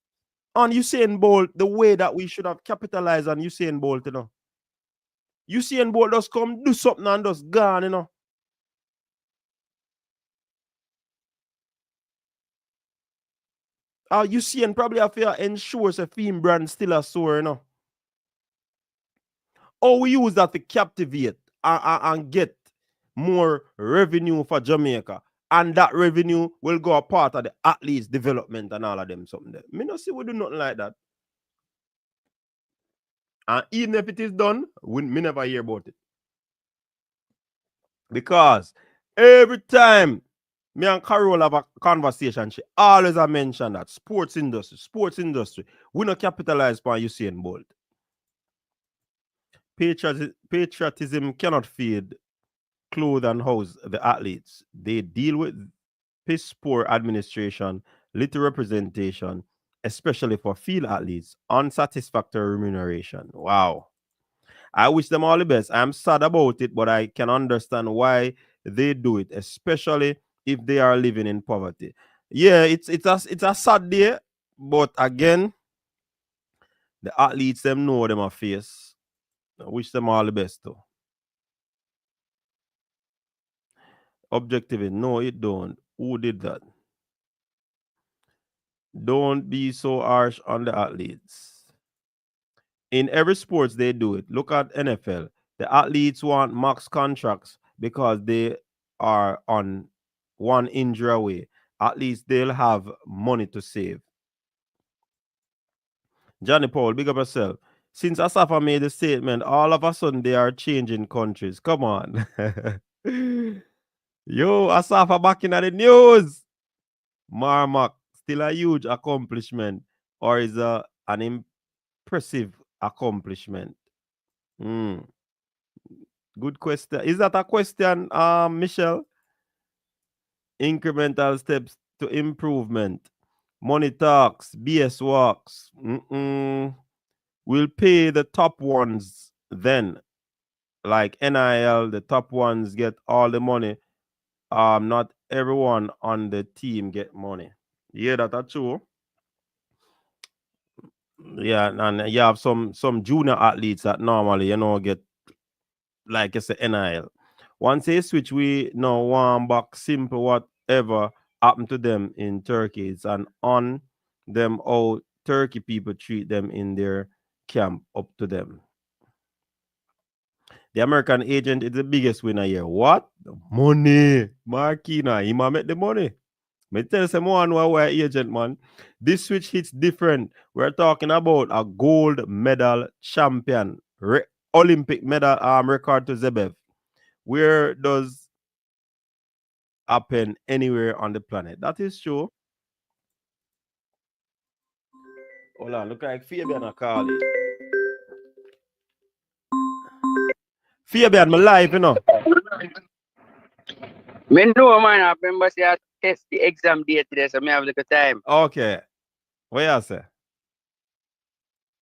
on Usain Bolt the way that we should have capitalized on Usain Bolt, you know. Usain Bolt just come do something and just gone, you know. Usain probably have to ensure a theme brand still a soar, you know. Or we use that to captivate and get more revenue for Jamaica. And that revenue will go a part of the athletes' development and all of them something there. Me not see we do nothing like that. And even if it is done, me never hear about it. Because every time me and Carol have a conversation, she always a mention that sports industry. We not capitalize on Usain Bolt. Patriotism cannot feed, clothe, and house the athletes. They deal with piss poor administration, little representation, especially for field athletes, unsatisfactory remuneration. Wow. I wish them all the best. I'm sad about it, but I can understand why they do it, especially if they are living in poverty. Yeah, it's a sad day, but again, the athletes them know them a face. I wish them all the best though. Objectively, no, it don't. Who did that? Don't be so harsh on the athletes. In every sports they do it. Look at NFL. The athletes want max contracts because they are on one injury away. At least they'll have money to save. Johnny Paul, big up yourself. Since Asafa made the statement, all of a sudden they are changing countries. Come on. Yo, Asafa back in the news. Marmac, still a huge accomplishment, or is an impressive accomplishment? Good question. Is that a question, Michelle? Incremental steps to improvement. Money talks, BS walks. We'll pay the top ones then. Like NIL, the top ones get all the money. Not everyone on the team get money. Yeah, that's true. Yeah, and you have some junior athletes that normally, get, like I say, NIL. Once they switch, we know one back simple, whatever happened to them in Turkey. It's an on them how Turkey people treat them in their camp up to them. The American agent is the biggest winner here. What? The money. Markina, he might make the money. Me tell someone who are agent, man. This switch hits different. We're talking about a gold medal champion. Olympic medal record to Zebev. Where does happen anywhere on the planet? That is true. Hold on, look like Fabian are calling. Fabian, my life, you know. Me know, man. I remember say I test the exam date today, so me have a little time. Okay. What you say?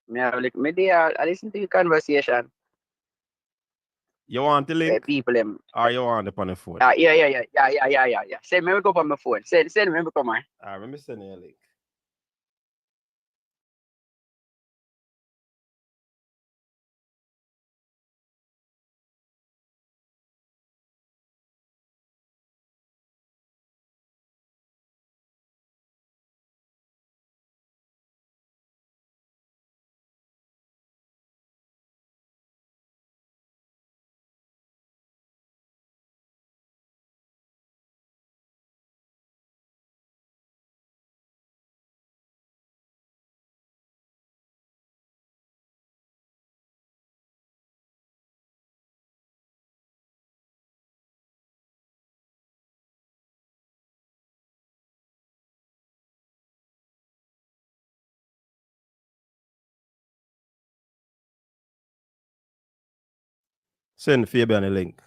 Me have a little. Me there, I listen to your conversation. You want the link? People them. Or you want it on the phone? Yeah. Send me go up on my phone. Send me come on. Let me send you a link. Send Fabian a link.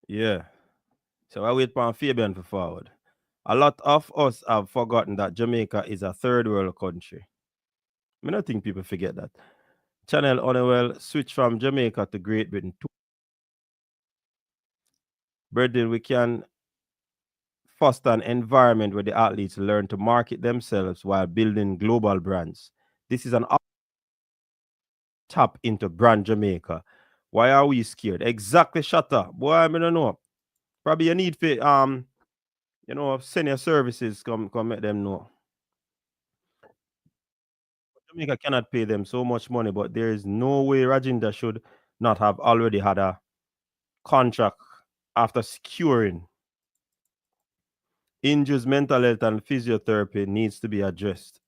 Yeah. So I wait for Fabian to forward. A lot of us have forgotten that Jamaica is a third world country. I don't think people forget that. Channel Honeywell switch from Jamaica to Great Britain. Brethren, we can foster an environment where the athletes learn to market themselves while building global brands. This is an tap into brand Jamaica. Why are we scared? Exactly, Shatter. Boy, I don't know. Probably you need to send your services, come let them know. Jamaica cannot pay them so much money, but there is no way Rajindra should not have already had a contract after securing. Injuries, mental health, and physiotherapy needs to be addressed.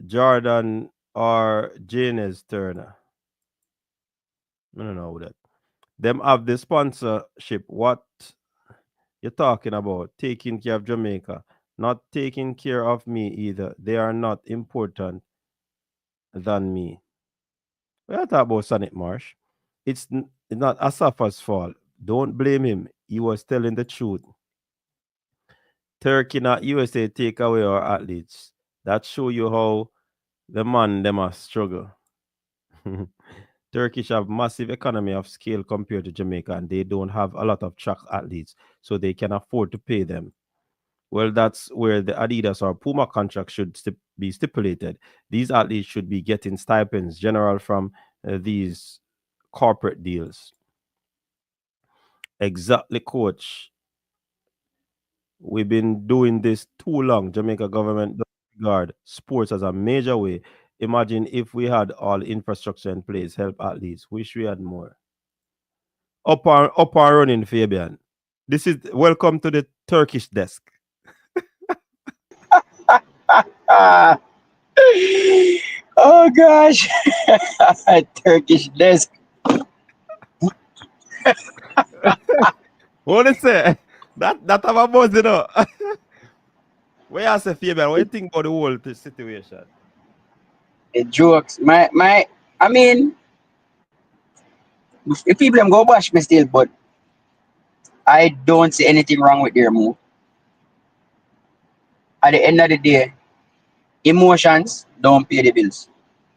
Jordan or Janes Turner. I don't know that. Them have the sponsorship. What you're talking about? Taking care of Jamaica. Not taking care of me either. They are not important than me. We are talking about Sonic Marsh. It's not Asafa's fault. Don't blame him. He was telling the truth. Turkey, not USA, take away our athletes. That show you how the man them are struggle. Turkish have massive economy of scale compared to Jamaica, and they don't have a lot of track athletes, so they can afford to pay them. Well, that's where the Adidas or Puma contract should be stipulated. These athletes should be getting stipends, general from these corporate deals. Exactly, coach. We've been doing this too long. Jamaica government doesn't regard sports as a major way. Imagine if we had all infrastructure in place, help athletes. Wish we had more. Up and running, Fabian. This is welcome to the Turkish desk. Ah. Oh gosh. Turkish desk. What is it? That have a buzz, you know. Where you say, Fabian? What do you think about the whole situation? The jokes. I mean, if people them go bash me still, but I don't see anything wrong with their move. At the end of the day, emotions don't pay the bills.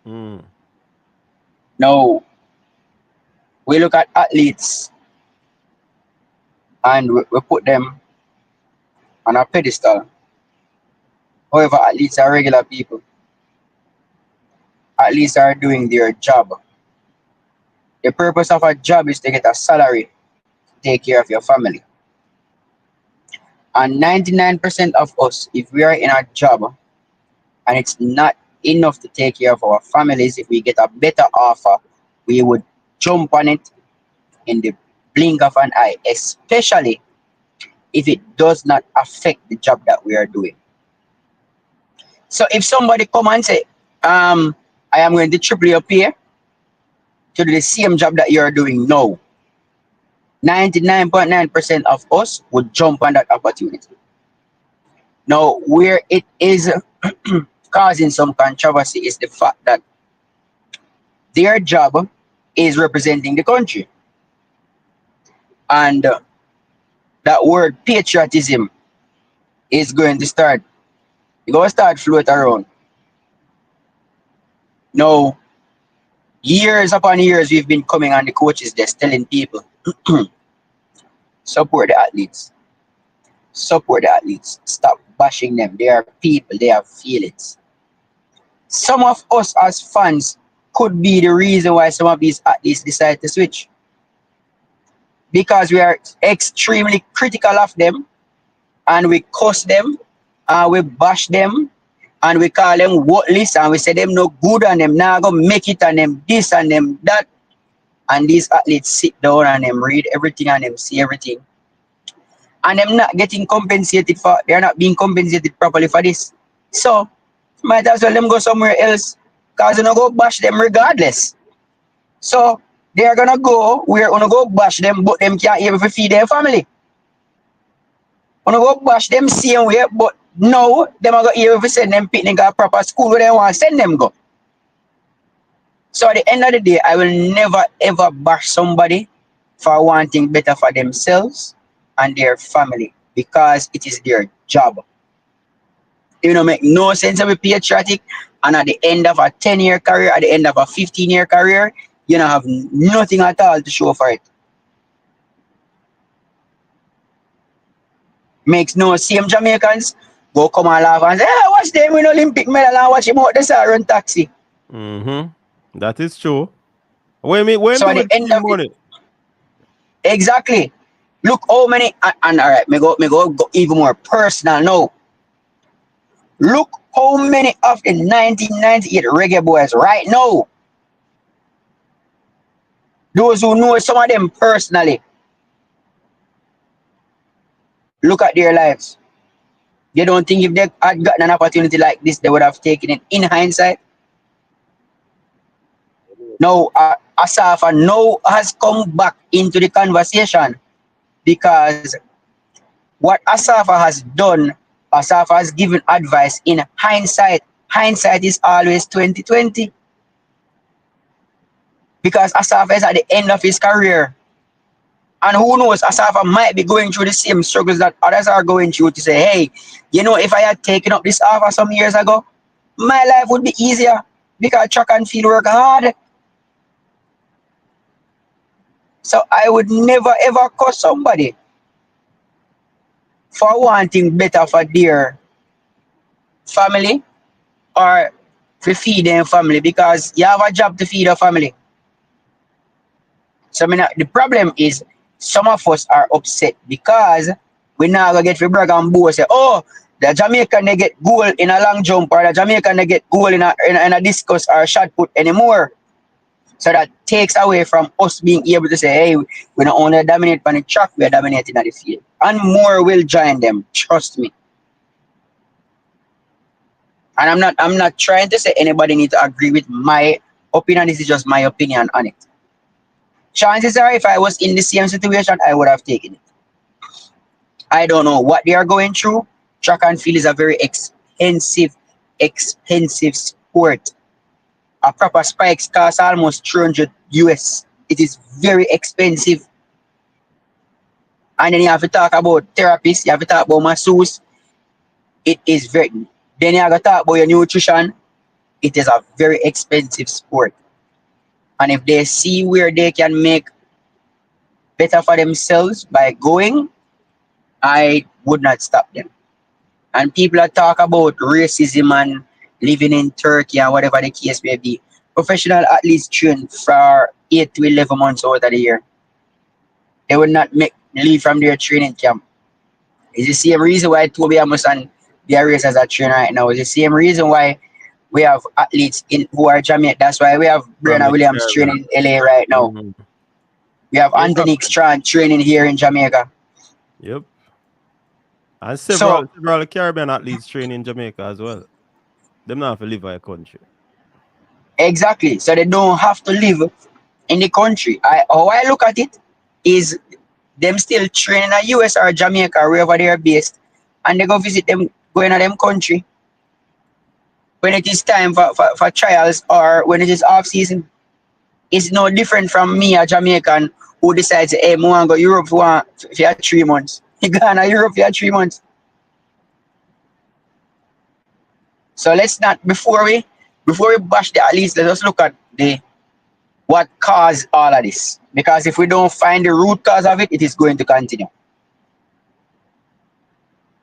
Mm. No, we look at athletes and we put them on a pedestal. However, athletes are regular people. Athletes are doing their job. The purpose of a job is to get a salary to take care of your family. And 99% of us, if we are in a job and it's not enough to take care of our families, if we get a better offer, we would jump on it in the blink of an eye, especially if it does not affect the job that we are doing. So if somebody come and say, I am going to triple your pay to do the same job that you are doing now, 99.9% of us would jump on that opportunity. Now, where it is causing some controversy is the fact that their job is representing the country. And that word patriotism is going to start, it's going to start float around. Now, years upon years, we've been coming on the coaches just telling people, support the athletes. Support the athletes. Stop bashing them. They are people. They have feelings. Some of us as fans could be the reason why some of these athletes decide to switch. Because we are extremely critical of them and we cuss them and we bash them and we call them worthless and we say them no good and them now go make it and them this and them that. And these athletes sit down and them read everything and them see everything. And them not getting compensated for, they're not being compensated properly for this. So, might as well them go somewhere else because you know go bash them regardless. So, they're gonna go, we're gonna go bash them, but them can't even feed their family. Gonna go bash them same way, but now them are gonna even send them picnic at a proper school where they want to send them go. So at the end of the day, I will never ever bash somebody for wanting better for themselves and their family because it is their job. It will make no sense to be patriotic and at the end of a 10-year career, at the end of a 15-year career, you don't have nothing at all to show for it. Makes no same Jamaicans go come and laugh and say, hey, watch them win Olympic medal and watch him out the side run taxi. That is true. When do So at the we end see of it, money? exactly. Look how many and all right, me go even more personal now. Look how many of the 1998 reggae boys right now. Those who know some of them personally. Look at their lives. They don't think if they had gotten an opportunity like this, they would have taken it in hindsight. Now, Asafa now has come back into the conversation because what Asafa has done, Asafa has given advice in hindsight. Hindsight is always 2020. Because Asafa is at the end of his career. And who knows, Asafa might be going through the same struggles that others are going through to say, hey, you know, if I had taken up this offer some years ago, my life would be easier because track and field work hard. So I would never ever curse somebody for wanting better for their family or to feed their family because you have a job to feed a family. So the problem is some of us are upset because we now gonna get for brag and boast say, oh, the Jamaican they get goal in a long jump or the Jamaican they get goal in a discus or shot put anymore. So that takes away from us being able to say, hey, we not only dominate on the track, we are dominating on the field. And more will join them, trust me. And I'm not trying to say anybody needs to agree with my opinion. This is just my opinion on it. Chances are if I was in the same situation, I would have taken it. I don't know what they are going through. Track and field is a very expensive sport. A proper spikes cost almost 300 US. It is very expensive. And then you have to talk about therapists, you have to talk about masseuse. It is very, then you have to talk about your nutrition. It is a very expensive sport. And if they see where they can make better for themselves by going, I would not stop them. And people that talk about racism and living in Turkey and whatever the case may be. professional athletes train for 8 to 11 months out of the year. They will not leave from their training camp. It's the same reason why Toby Amos and the race as a trainer right now. It's the same reason why we have athletes who are Jamaican. That's why we have Brenna Williams training in LA right now. Mm-hmm. We have Anthony Strand training here in Jamaica. Yep. And several Caribbean athletes train in Jamaica as well. Them not have to live in a country. Exactly. So they don't have to live in the country. How I look at it is them still training in US or Jamaica, wherever they are based, and they go visit them, go in them country when it is time for trials or when it is off season. It's no different from me, a Jamaican, who decides, hey, I want to go Europe for 3 months. You go to Europe for 3 months. So let's not, before we bash the athletes, let us look at what caused all of this. Because if we don't find the root cause of it, it is going to continue.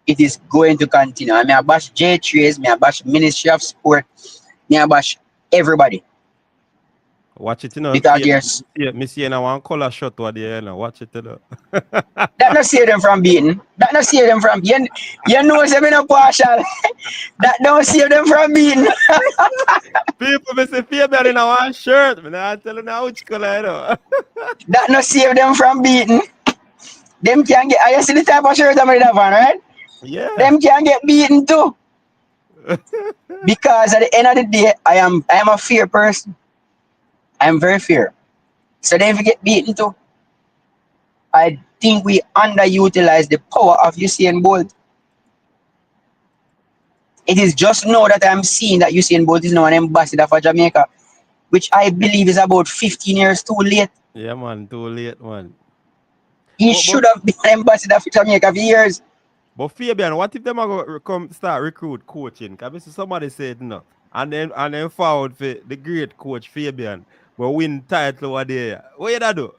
It is going to continue. I mean, I bash J3s, I bash Ministry of Sport, I bash everybody. Watch it, you know. Because yes, me see one color shot what there, you know. Watch it, you know. That not save them from beating. That not save them from beating. You know, say me no partial. That don't save them from beating. People me say Fabian in one shirt. Me not tell you now which color, you know. That not save them from beating. Them can get. I see the type of shirt I'm in that one, right? Yeah. Them can get beaten too. Because at the end of the day, I am a fair person. I am very fair. So they get beaten too. I think we underutilize the power of Usain Bolt. It is just now that I'm seeing that Usain Bolt is now an ambassador for Jamaica, which I believe is about 15 years too late. Yeah, man, too late, man. He should have been an ambassador for Jamaica for years. But Fabian, what if them are going to come start recruit coaching? Because somebody said no. And then found for the great coach Fabian, but win title over there. What you do?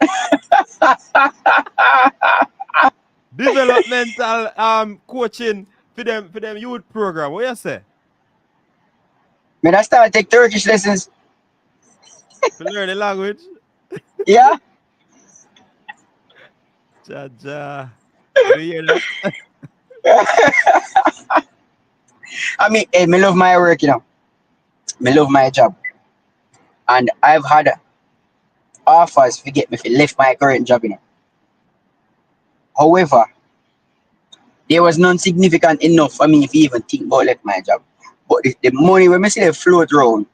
Developmental coaching for them youth program. What you say? When I start take Turkish lessons. To learn the language? Yeah. Ja. You hear that? I mean, hey, me love my work, you know. Me love my job. And I've had offers to get me to left my current job, you know. However, there was none significant enough for me to even think about left my job. But the money when me see they float around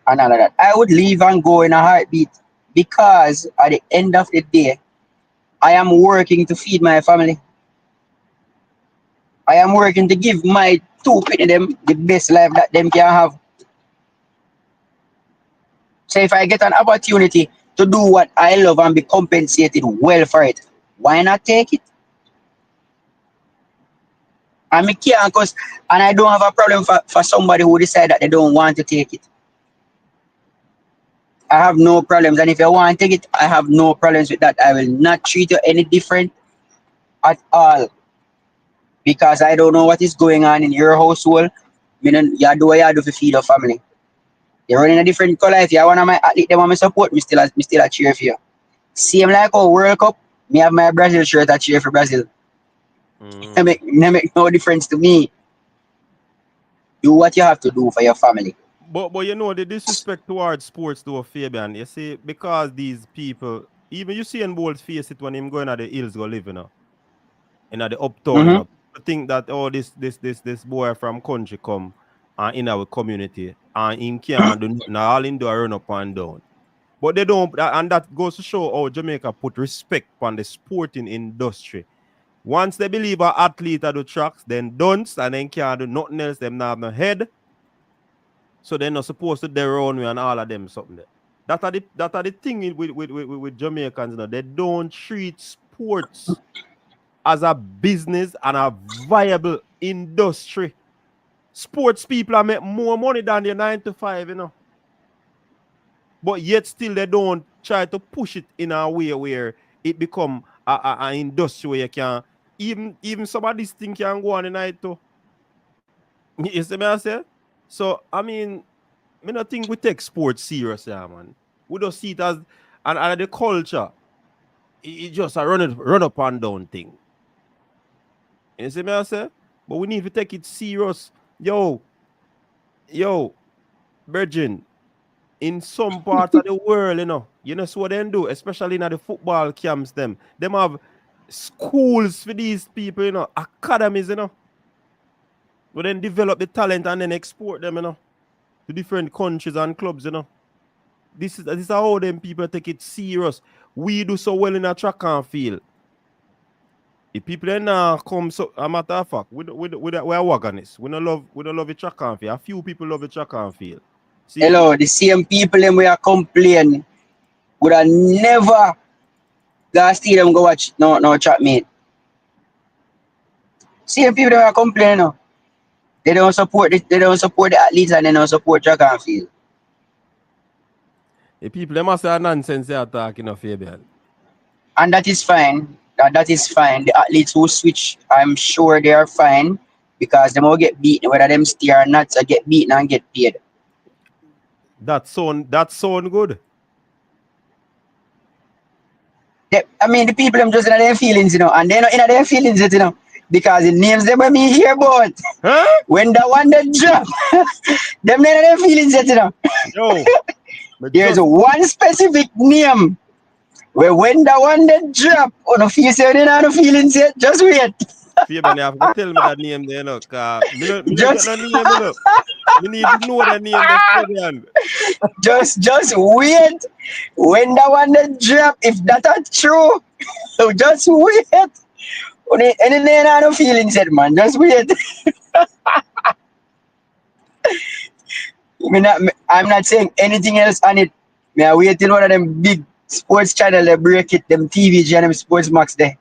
and all of that, I would leave and go in a heartbeat because at the end of the day, I am working to feed my family. I am working to give my two people them the best life that them can have. So if I get an opportunity to do what I love and be compensated well for it, why not take it? And me can't and I don't have a problem for somebody who decide that they don't want to take it. I have no problems. And if you want to take it, I have no problems with that. I will not treat you any different at all. Because I don't know what is going on in your household. You do what you do to feed your family. You're running a different color. If you want my athlete, they want me support, me still a cheer for you. Same like our World Cup, me have my Brazil shirt, I cheer for Brazil. It make no difference to me. Do what you have to do for your family. But you know the disrespect towards sports to Fabian. You see, because these people, even you see in Bolt face it when him going at the hills go live, you know. In the uptown, you know. People think that this boy from country come in our community and him can't do nothing. All him do a run up and down. But they don't, and that goes to show how Jamaica put respect on the sporting industry. Once they believe an athlete at the tracks, then don't, and then can't do nothing else, them not have no head. So they're not supposed to their own way and all of them something there. That are the thing with Jamaicans, you know. They don't treat sports as a business and a viable industry. Sports people are make more money than their 9 to 5, you know. But yet still they don't try to push it in a way where it become an industry where you can even some of these things can go on the night too. You see me I say? So I mean, Me not think we take sports serious, yeah, man. We don't see it as and the culture. It just a run up and down thing. You see me I say? But we need to take it serious. Yo, Virgin, in some parts of the world, you know what they do, especially in the football camps, them have schools for these people, academies, where then develop the talent and then export them, to different countries and clubs, This is how them people take it serious. We do so well in a track and field. If people then come, so a matter of fact, we are wagonists. We don't love the track and field. A few people love the track and field. See? Hello, the same people them we are complaining would have never go stadium go watch no track meet. Same people that are complaining now. They don't support the athletes and they don't support track and field. The people they must say nonsense they are talking of Fabian. And that is fine. That is fine. The athletes who switch, I'm sure they are fine because they will get beaten, whether them stay or not, so get beaten and get paid. That sound good. The people them just in their feelings, and they're not in their feelings yet, because the names them when me hear about. Huh? When the one that drop, them not in their feelings yet, Yo, There's one specific name where when the one that drop, on the feel say they not the feelings yet, just wait. Fabian, you have to tell me that name there, cause me don't Just- get no name, Me need to know the name there, Fabian. just wait. When the one that drop, if that are true, so just wait. And then I no feelings yet, man. Just wait. I'm not saying anything else on it. I wait till one of them big sports channel they break it, them TV and them sports max there.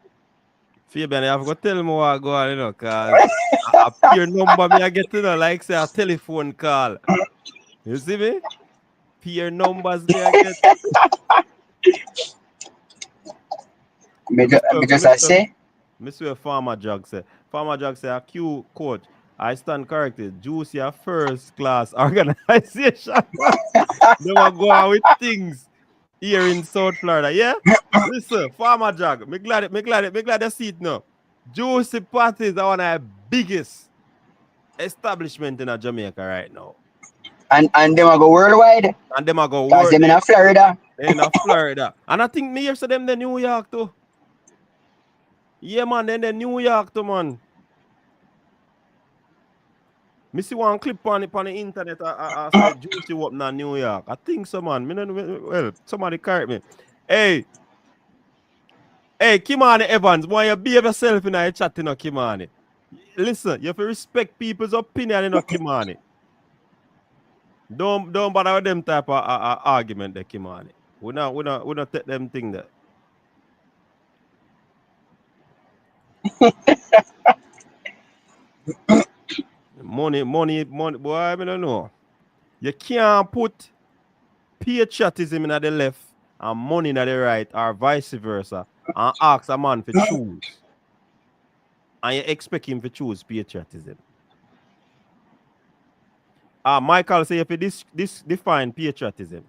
Fabian, you have to tell me what go on, cause a peer number me I get like say a telephone call. You see me? Peer numbers me I get. Me just say. Mr. Farmer Jog say. Farmer Jog say a Q coach. I stand corrected. Juicy a first class organization. They will go on with things here in South Florida. Yeah? Listen, Farmer Jog. Me glad you see it now. Juicy Parties are one of the biggest establishment in Jamaica right now. And them a go worldwide. And them a go Because them in Florida. In Florida. And I think me here say them the New York too. Yeah, man, then the New York too, man. Me see one clip on the internet. I said Juicy up in New York. I think so, man. Well, somebody correct me. Hey, Kimani Evans, why you behave yourself in a chat, Kimani? Listen, you have to respect people's opinion, Kimani. Don't bother with them type of argument, there, Kimani. We not take them thing there. money, boy, I don't know. You can't put patriotism in the left and money in the right, or vice versa, and ask a man to choose. And you expect him to choose patriotism. Michael say if this define patriotism.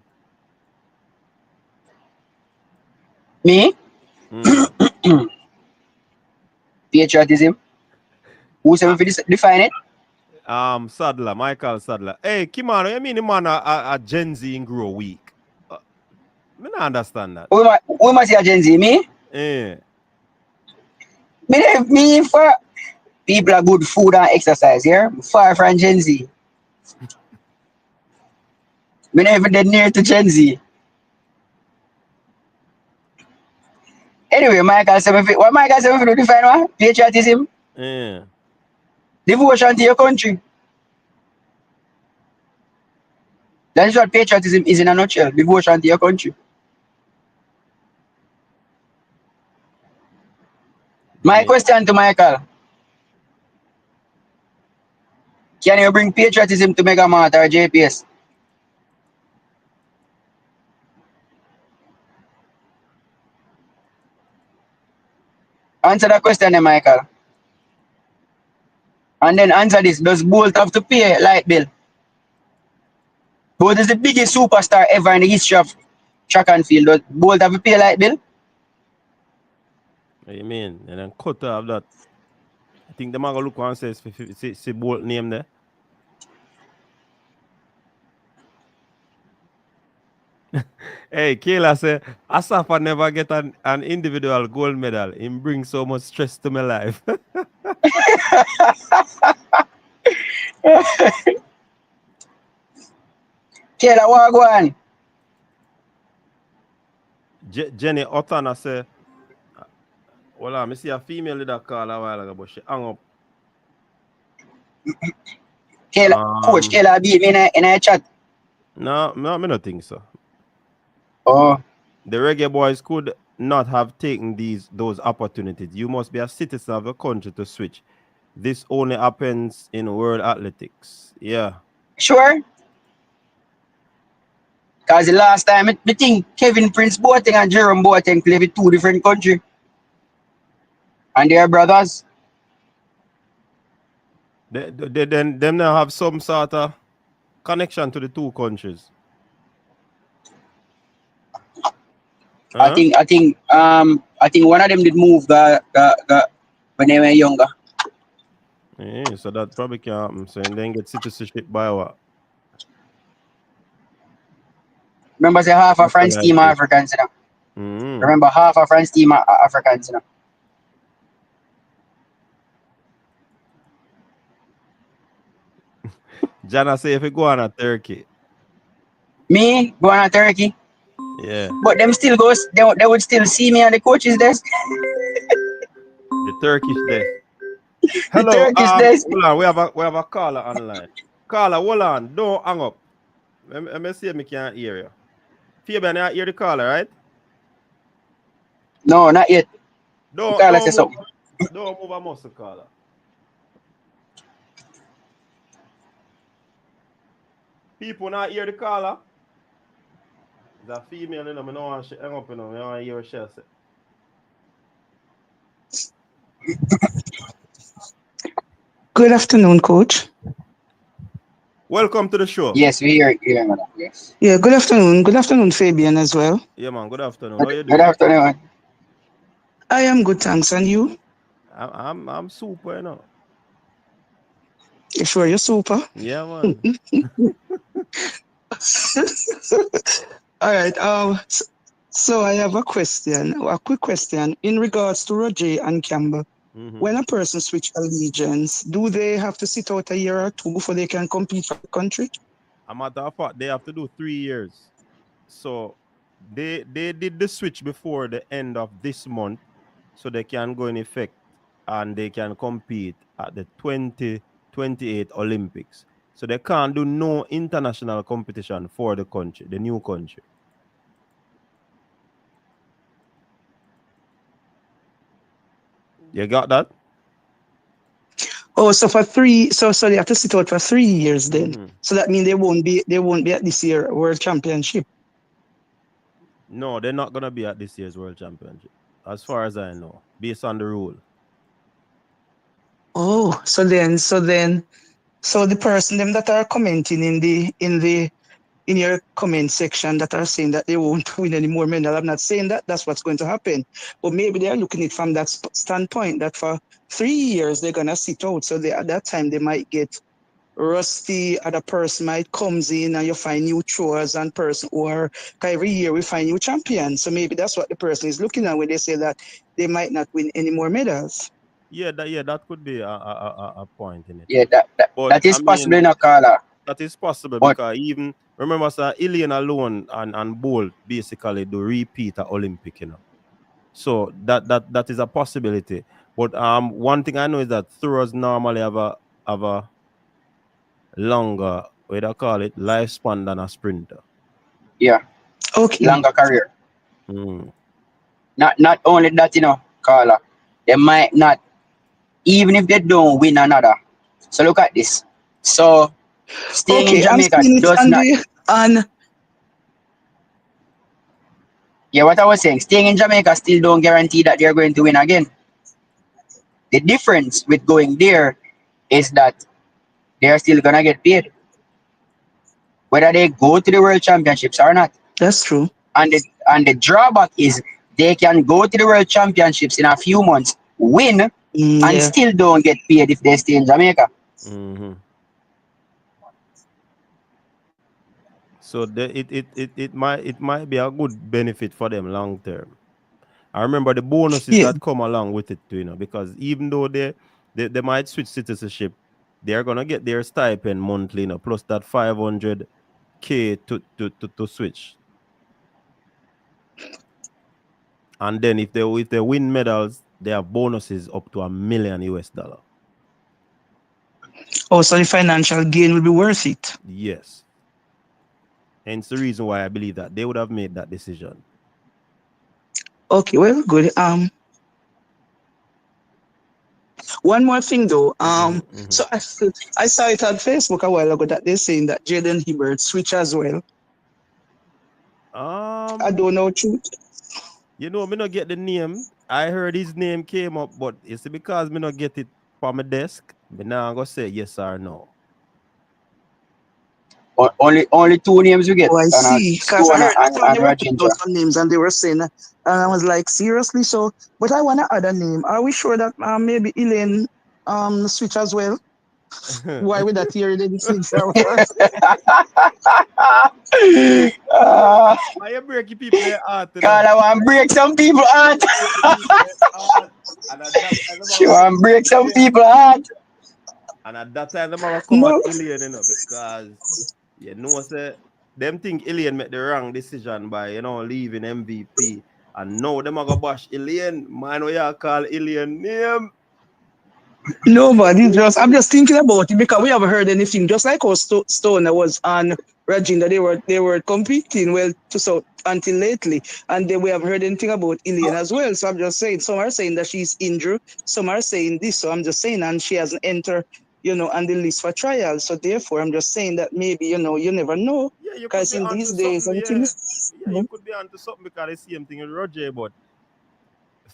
Me? Patriotism? Who said we define it? Sadler, Michael Sadler. Hey, Kimano, you mean the man a Gen Z in grow weak? Me not understand that. Who must say a Gen Z? Me? Yeah. Me for people are good food and exercise, yeah? Far from Gen Z. Me never did near to Gen Z. Anyway, Michael said what Michael said if you define what? Patriotism? Yeah. Devotion to your country. That is what patriotism is in a nutshell. Devotion to your country. My question to Michael. Can you bring patriotism to Mega Mart or JPS? Answer that question then, Michael. And then answer this. Does Bolt have to pay light bill? Bolt is the biggest superstar ever in the history of track and field. Bolt have a pay like Bill? What you mean? And then cut off that. I think the man go look and says see Bolt name there. Hey, Kayla say, Asafa never get an individual gold medal. It brings so much stress to my life. Kayla, what go on? Jenny Otana say, well, I see a female leader call a while ago, but she hung up. Kayla, Coach Kayla beat me in a chat. No, I don't think so. Oh. The reggae boys could not have taken those opportunities. You must be a citizen of a country to switch. This only happens in world athletics. Yeah. Sure? Because the last time, I think Kevin Prince Boateng and Jerome Boateng play with two different countries. And they are brothers. Them now have some sort of connection to the two countries. I think one of them did move when they were younger. Yeah, so that probably can happen. So and then get citizenship by what? Remember, say half of France team are Africans, you know. Mm-hmm. Remember, half of France team are Africans, you know. Jana say if you go on a Turkey. Me go on a Turkey. Yeah. But them still goes. They would still see me on the coach's desk. The Turkish desk. Hello, the Turkish desk. Hold on, we have a caller online. Caller, hold on, don't hang up. Let me see if I can hear you. Fabian, you hear the caller, right? No, not yet. Don't move a muscle, caller. People not hear the caller. It's a female, you know, I don't want to hang up, you know, I don't want to hear what she say. Good afternoon, Coach. Welcome to the show. Yes, we hear madam. Yes. Yeah, good afternoon. Good afternoon, Fabian, as well. Yeah, man, good afternoon. How you doing? Good afternoon. I am good, thanks. And you? I'm super, you know. You sure you're super? Yeah, man. All right. So I have a quick question in regards to Roje and Campbell. Mm-hmm. When a person switch allegiance, do they have to sit out a year or two before they can compete for the country? A matter of fact, they have to do 3 years. So they did the switch before the end of this month, so they can go in effect and they can compete at the 2028 Olympics. So they can't do no international competition for the country, the new country. You got that? Oh, so for so they have to sit out for 3 years then. Mm-hmm. So that means they won't be at this year's World Championship. No, they're not gonna be at this year's World Championship, as far as I know, based on the rule. Oh, so the person them that are commenting in your comment section that are saying that they won't win any more medal. I'm not saying that that's what's going to happen, but maybe they are looking at it from that standpoint that for 3 years they're gonna sit out. So at that time they might get rusty. Other person might comes in and you find new throwers and person, or every year we find new champions. So maybe that's what the person is looking at when they say that they might not win any more medals. Yeah, that could be a point in it. Yeah, that is possible in a caller. That is possible because even remember, sir, Ilian alone and Bolt basically do repeat the Olympic, you know. So that is a possibility. But one thing I know is that throwers normally have a longer, what do you call it, lifespan than a sprinter. Yeah. Okay. Longer career. Mm. Not only that, you know, caller, they might not, even if they don't win another. So look at this. So staying in Jamaica does not. Yeah, what I was saying, staying in Jamaica still don't guarantee that they're going to win again. The difference with going there is that they're still gonna get paid. whether they go to the World Championships or not. That's true. And the drawback is they can go to the World Championships in a few months, win, and Yeah. still don't get paid if they stay in Jamaica. Mm-hmm. So it might be a good benefit for them long term. I remember the bonuses Yeah. that come along with it too, because even though they might switch citizenship, they're gonna get their stipend monthly, plus that 500K to switch. And then if they win medals, they have bonuses up to $1 million US. Oh, so the financial gain will be worth it. Yes. Hence the reason why I believe that they would have made that decision. Okay, well, good. One more thing though. Mm-hmm. So I saw it on Facebook a while ago that they're saying that Jaden Hibbert switch as well. I don't know truth. Me not get the name. I heard his name came up, but it's because me not get it from my desk. Me now I'm gonna say yes or no. Only two names we get, Oh, I and see. Because I Stona heard when and they were putting out Rajindra. some names and they were saying, and I was like, seriously? So, but I want to add a name. Are we sure that maybe Elaine switch as well? Why would that hear the switch? Why you breaking people their heart? God, I want to break some people heart. And at that time, She want to break some people heart. and at that time, them have come at No. Ilian, because say them think Ilian made the wrong decision by leaving MVP, and now them are gonna bash Ilian. Man, what you call Ilian name? Nobody I'm just thinking about it because we haven't heard anything. Just like how Stone was on Rajindra, they were competing well until lately, and then we haven't heard anything about Ilian as well. So I'm just saying, some are saying that she's injured, some are saying this. So I'm just saying, and she hasn't entered, on the list for trials. So therefore, I'm just saying that maybe you never know, Yeah, you could because be in onto these days something. and Yeah, things. you could be onto something because the same thing with Roger, but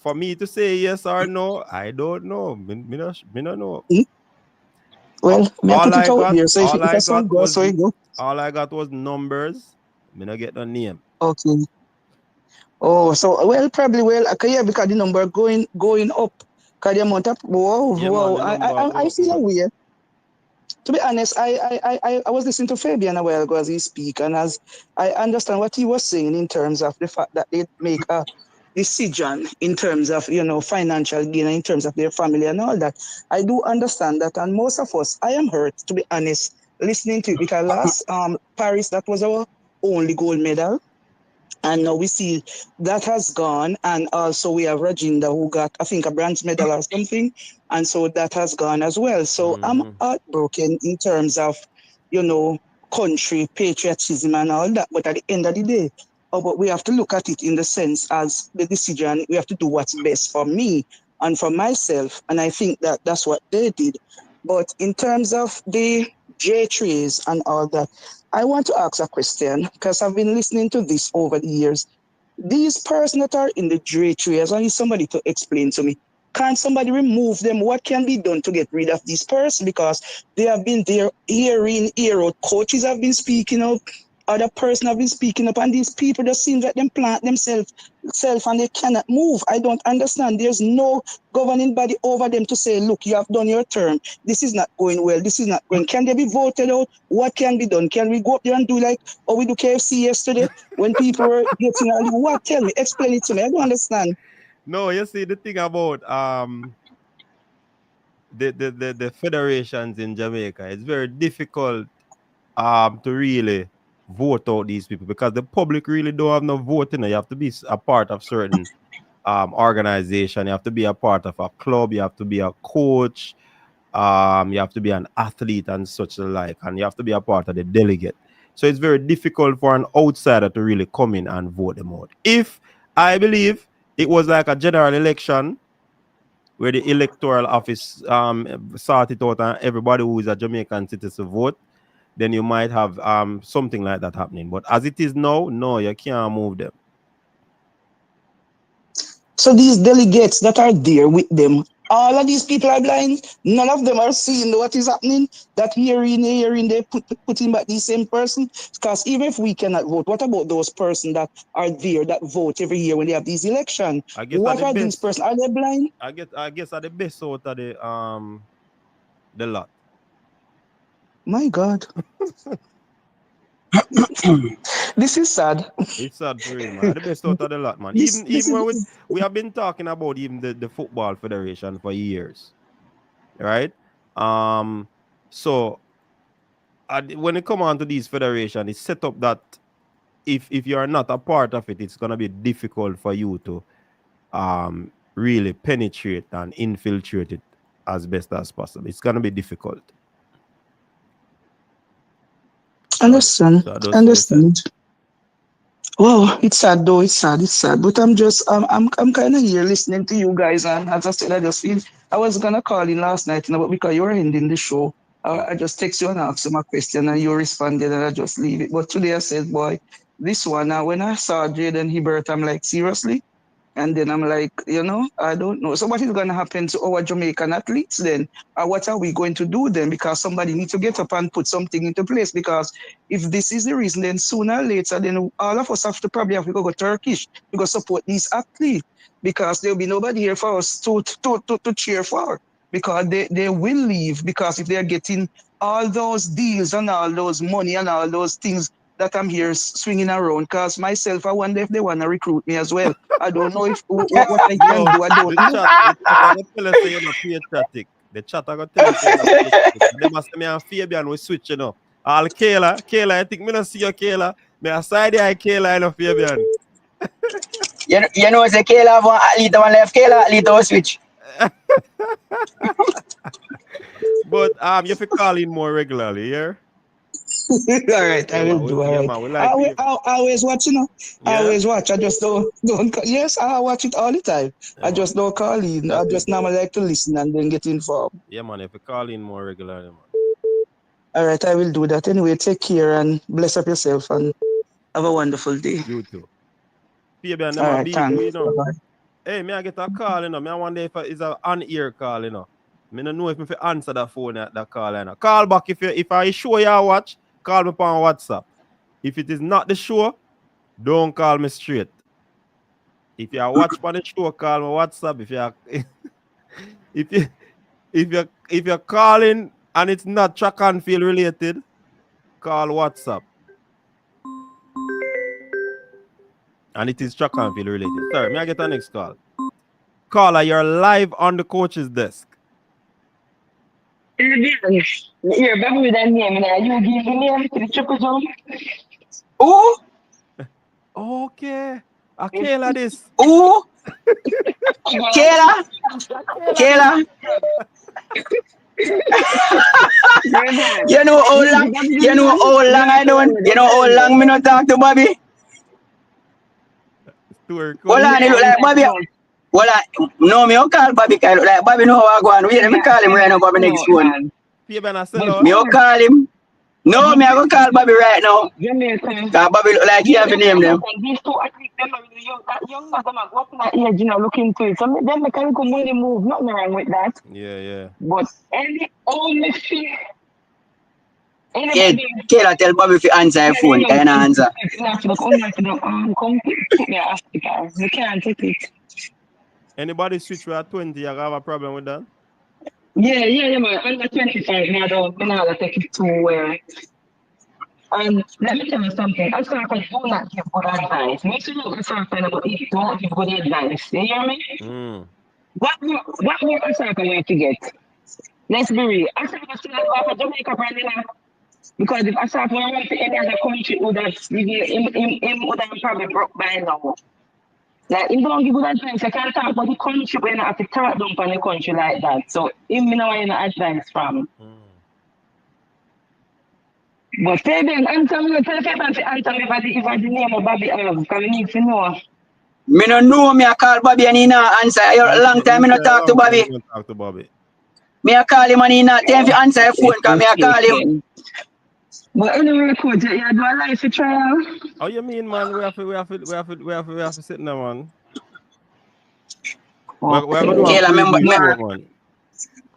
for me to say yes or no, I don't know. Me not know. Well, may I All put it I out got, there. So if all if I a song got goes, was so it go. numbers. Me not get the name. Okay. Oh, so well, probably okay, yeah, because the number going up. Because the amount of Yeah, man, wow, the I number I go I up, feel a man. way. To be honest, I was listening to Fabian a while ago as he speak, and as I understand what he was saying in terms of the fact that they make a decision in terms of financial gain, in terms of their family and all that. I do understand that, and most of us, I am hurt to be honest, listening to it because last Paris that was our only gold medal. And now we see that has gone. And also we have Rajinda who got, I think, a bronze medal or something. And so that has gone as well. So I'm Mm-hmm. heartbroken in terms of, you know, country, patriotism and all that. But at the end of the day, but we have to look at it in the sense as the decision, we have to do what's best for me and for myself. And I think that that's what they did. But in terms of the J3s and all that, I want to ask a question because I've been listening to this over the years. These persons that are in the J3, I need somebody to explain to me. Can somebody remove them? What can be done to get rid of these persons? Because they have been there year in, year out. Coaches have been speaking up, other person have been speaking up, and these people just seem like them plant themselves and they cannot move. I don't understand. There's no governing body over them to say, look, you have done your term. This is not going well. This is not going. Can they be voted out? What can be done? Can we go up there and do like we do KFC yesterday when people were getting early? What? Tell me. Explain it to me. I don't understand. No, you see the thing about the federations in Jamaica, it's very difficult to really vote out these people because the public really don't have no voting. You have to be a part of certain organization. You have to be a part of a club. You have to be a coach. You have to be an athlete and such like, and you have to be a part of the delegate. So it's very difficult for an outsider to really come in and vote them out. If I believe it was like a general election where the electoral office sort it out and everybody who is a Jamaican citizen vote, then you might have something like that happening. But as it is now, no, you can't move them. So these delegates that are there with them, all of these people are blind. None of them are seeing what is happening. That hearing, they putting back the same person. Because even if we cannot vote, what about those persons that are there that vote every year when they have these elections? I guess What are these persons? Are they blind? I guess are the best out of the lot. My God. This is sad. It's sad for real, man. The best out of the lot, man. This Even when is we have been talking about even the football federation for years, right? So when it come on to these federation, it's set up that if you are not a part of it, it's gonna be difficult for you to really penetrate and infiltrate it as best as possible. It's gonna be difficult. understand. So Understand. Wow, it's sad though. It's sad. But I'm kind of here listening to you guys, and as I said, I just feel I was gonna call in last night, but because you were ending the show, I just text you and asked you my question, and you responded, and I just leave it. But today I said, boy, this one. When I saw Jaden Hebert, I'm like, seriously. And then I'm like, I don't know. So what is going to happen to our Jamaican athletes then? What are we going to do then? Because somebody needs to get up and put something into place. Because if this is the reason, then sooner or later, then all of us have to probably have to go Turkish to go support these athletes. Because there'll be nobody here for us to cheer for. Because they will leave. Because if they're getting all those deals and all those money and all those things that I'm here swinging around, because myself, I wonder if they want to recruit me as well. I don't know if what I can do. I don't know. The chat are going to tell us you're not patriotic. The chat are going to tell us you're not patriotic. They must say me and Fabian we switch, All Kayla, I think me not see you, Kayla. Me aside there, Kayla, and Fabian. You know, say Kayla have one athlete, one left Kayla, athlete will switch. But you have to call in more regularly, yeah? All right, I will do. All right. Man, we like I always watch, I always watch. I just don't. Yes, I watch it all the time. Yeah, I just don't call in. I just normally like to listen and then get informed. Yeah, man, if you call in more regularly, man. All right, I will do that. Anyway, take care and bless up yourself and have a wonderful day. You too. Fabian, all right, thanks. Hey, may I get a call, Me I wonder if it's an on-ear call, Me don't know if I answer that phone at that call, Call back if I show you watch, call me on WhatsApp. If it is not the show, don't call me straight. If you watch on the show, call me WhatsApp. If you're calling and it's not track and field related, call WhatsApp. And it is track and field related. Sorry, may I get the next call? Caller, you're live on the coach's desk. You're baby with that name, you give the name to the triple jump. Who? Okay. Kayla this. Who? Kayla? Kayla? You know how long I don't, how long me not talk to Bobby? Hold on, he look like Bobby. Well, no, me don't call Bobby. I look like Bobby know how I go on. Wait, let me call him right now, Bobby next phone. Me don't call him. No, me I go call Bobby right now. Because Bobby look like he have to name them. These two athletes, that young man, what that age, look into it. So then they can come when they move. Nothing wrong with that. Yeah. But any only fear. Yeah, Kayla tell Bobby if you answer your phone, can you answer? You can't take it. Anybody switch with 20, you have a problem with that? Yeah, man. Under 25, I don't take it too well. And let me tell you something. I start to do not give good advice. Make sure you start to about if you don't give good advice. You hear me? What more Asaka you have to get? Let's be real. Asaka still have a Jamaica brand, because if Asaka went to any other country, would have him would have probably broke by now. Like, if you don't give good advice, you can't talk about the country when you have to talk down on the country like that. So, him know where you advice from. But Fabian, answer me, tell Fabian to answer me if I the name of Bobby have, because we need to know. Me no know, me I call Bobby and he not answer. A long time me not talk to Bobby. Me I call him and he not tell him to answer your phone, because me I call him. But anyway, coach, you do a life trial. How you mean, man? We have to sit now, man. We're going to do a Kayla, preview show, man.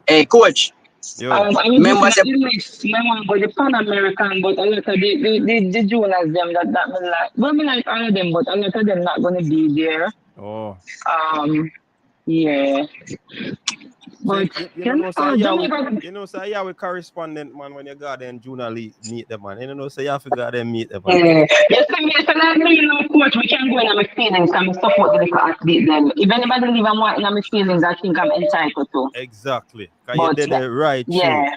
Hey, coach. Yo. I was Remember looking at say- the list, my one, but the Pan American, but a lot of the Jonas them that me like. Well, me like all of them, but a lot of them not gonna be there. Oh. Yeah. But You know, say Jamaica. you know, say yeah, we correspondent man when you go there in June meet them man. You know, say you have to go there and meet them man. Yes, like me, you know, coach, we can go in my feelings and support the little athlete them. If anybody leave and want in my feelings, I think I'm entitled to. Exactly. Because But you did the right yeah.